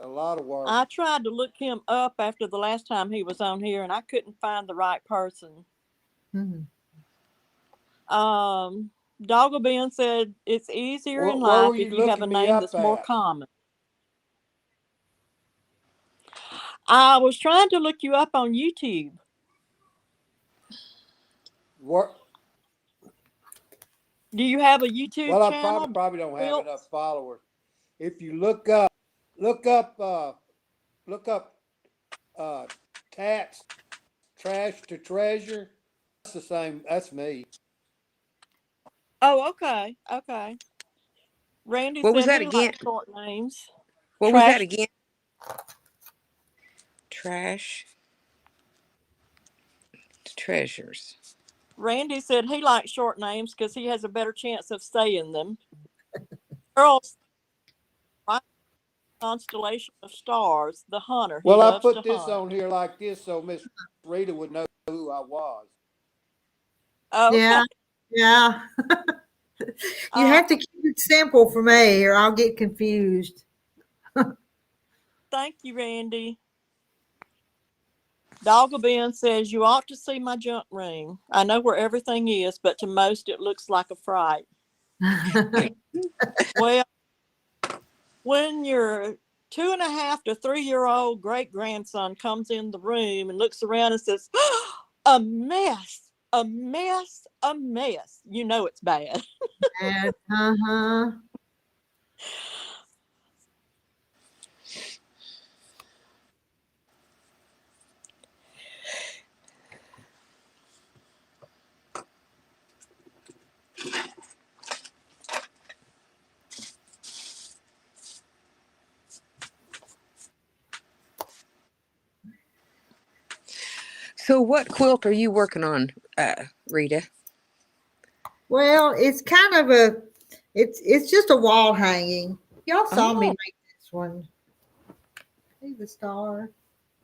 Speaker 5: A lot of work.
Speaker 3: I tried to look him up after the last time he was on here and I couldn't find the right person.
Speaker 1: Mhm.
Speaker 3: Doggle Ben said it's easier in
Speaker 5: Where
Speaker 3: life
Speaker 5: were you
Speaker 3: if you have a
Speaker 5: looking me
Speaker 3: name
Speaker 5: up
Speaker 3: that's more
Speaker 5: at?
Speaker 3: common. I was trying to look you up on YouTube.
Speaker 5: What?
Speaker 3: Do you have a YouTube
Speaker 5: Well, I
Speaker 3: channel?
Speaker 5: probably don't have
Speaker 3: Quilts?
Speaker 5: enough followers. If you look up, look up, Tats Trash to Treasure. That's the same. That's me.
Speaker 3: Oh, okay. Okay. Randy
Speaker 4: What was
Speaker 3: said
Speaker 4: that
Speaker 3: he
Speaker 4: again?
Speaker 3: likes short names.
Speaker 4: What was that
Speaker 3: Trash.
Speaker 4: again? Trash treasures.
Speaker 3: Randy said he likes short names because he has a better chance of saying them. Earl's constellation of stars, the hunter. He
Speaker 5: Well, I
Speaker 3: loves to
Speaker 5: put this
Speaker 3: hunt.
Speaker 5: on here like this so Miss Rita would know who I was.
Speaker 3: Okay.
Speaker 1: Yeah. Yeah. You
Speaker 3: Uh,
Speaker 1: have to keep it simple for me or I'll get confused.
Speaker 3: thank you, Randy. Doggleben says you ought to see my junk room. I know where everything is, but to most it looks like a fright. Well, when your 2.5 to 3-year-old great grandson comes in the room and looks around and says, a mess, a mess, a mess, you know it's bad.
Speaker 1: Uh-huh.
Speaker 4: So what quilt are you working on, Rita?
Speaker 1: Well, it's kind of it's just a wall hanging. Y'all saw me
Speaker 4: Oh,
Speaker 1: make this one. See the star.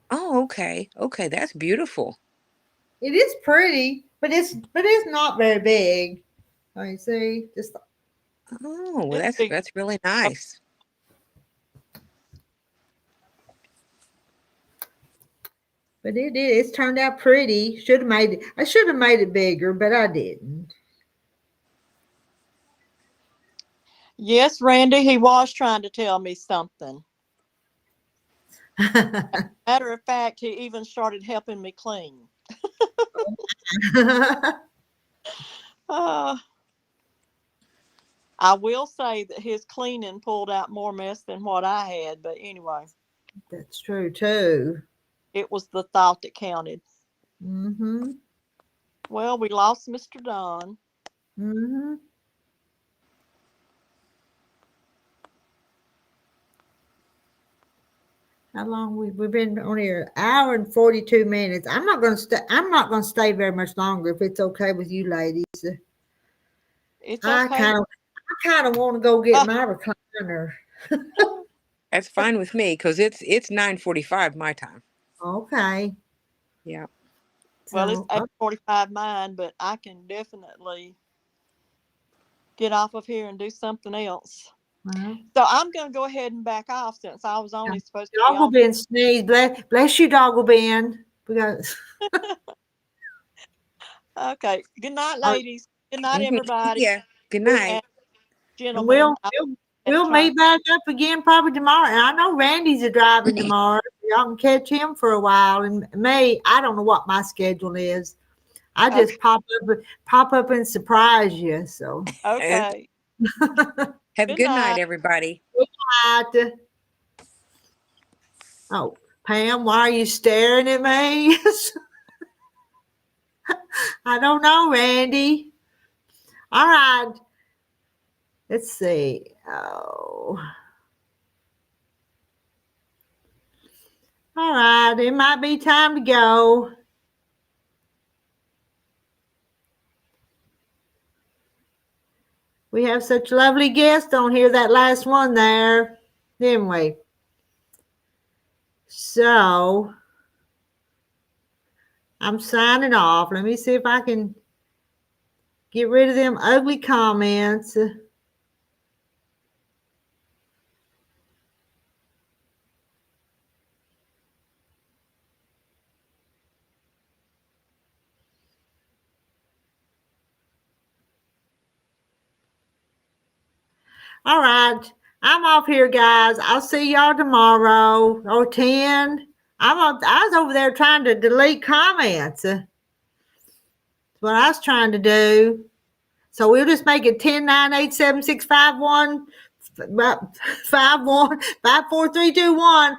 Speaker 4: oh, okay. Okay, that's beautiful.
Speaker 1: It is pretty, but it's not very big. Oh, you see, just
Speaker 4: Oh, well,
Speaker 3: It's big.
Speaker 4: that's really nice.
Speaker 1: but it's turned out pretty. Should have made it. I should have made it bigger, but I didn't.
Speaker 3: Yes, Randy, he was trying to tell me something. Matter of fact, he even started helping me clean. Uh, I will say that his cleaning pulled out more mess than what I had, but anyway,
Speaker 1: That's true too.
Speaker 3: it was the thought that counted.
Speaker 1: Mm-hmm.
Speaker 3: Well, we lost Mr. Don.
Speaker 1: Mm-hmm. How long we've been on here? An hour and 42 minutes. I'm not gonna stay. I'm not gonna stay very much longer if it's okay with you ladies.
Speaker 3: It's
Speaker 1: I
Speaker 3: okay.
Speaker 1: kind of want to go get my recliner.
Speaker 4: That's fine with me because it's 9:45 my time.
Speaker 1: Okay.
Speaker 4: Yeah.
Speaker 3: Well, it's
Speaker 1: So
Speaker 3: 8:45 mine, but I can definitely get off of here and do something else.
Speaker 1: well,
Speaker 3: So I'm going to go ahead and back off since I was only supposed to be
Speaker 1: Doggle
Speaker 3: on.
Speaker 1: Ben sneeze. Bless you, Doggle Ben. We got.
Speaker 3: Okay. Good night,
Speaker 1: Uh,
Speaker 3: ladies. Good night,
Speaker 4: Mhm.
Speaker 3: everybody.
Speaker 4: Yeah. Good
Speaker 1: we-
Speaker 4: night.
Speaker 3: And
Speaker 1: and
Speaker 3: gentlemen,
Speaker 1: we'll meet back up again probably tomorrow. And I know Randy's a driving tomorrow. Y'all can catch him for a while. And me, I don't know what my schedule is. I just pop up and surprise you. So.
Speaker 3: Okay.
Speaker 4: Have a
Speaker 3: Good
Speaker 4: good night,
Speaker 3: night.
Speaker 4: everybody.
Speaker 1: Oh, Pam, why are you staring at me? I don't know, Randy. All right. Let's see. Oh. All right. It might be time to go. We have such lovely guests on here, that last one there, didn't we? So I'm signing off. Let me see if I can get rid of them ugly comments. All right. I'm off here, guys. I'll see y'all tomorrow or 10. I was over there trying to delete comments. That's what I was trying to do. So we'll just make it 10, 9, 8, 7, 6, 5, 1, 5, 1, 5, 4, 3, 2, 1.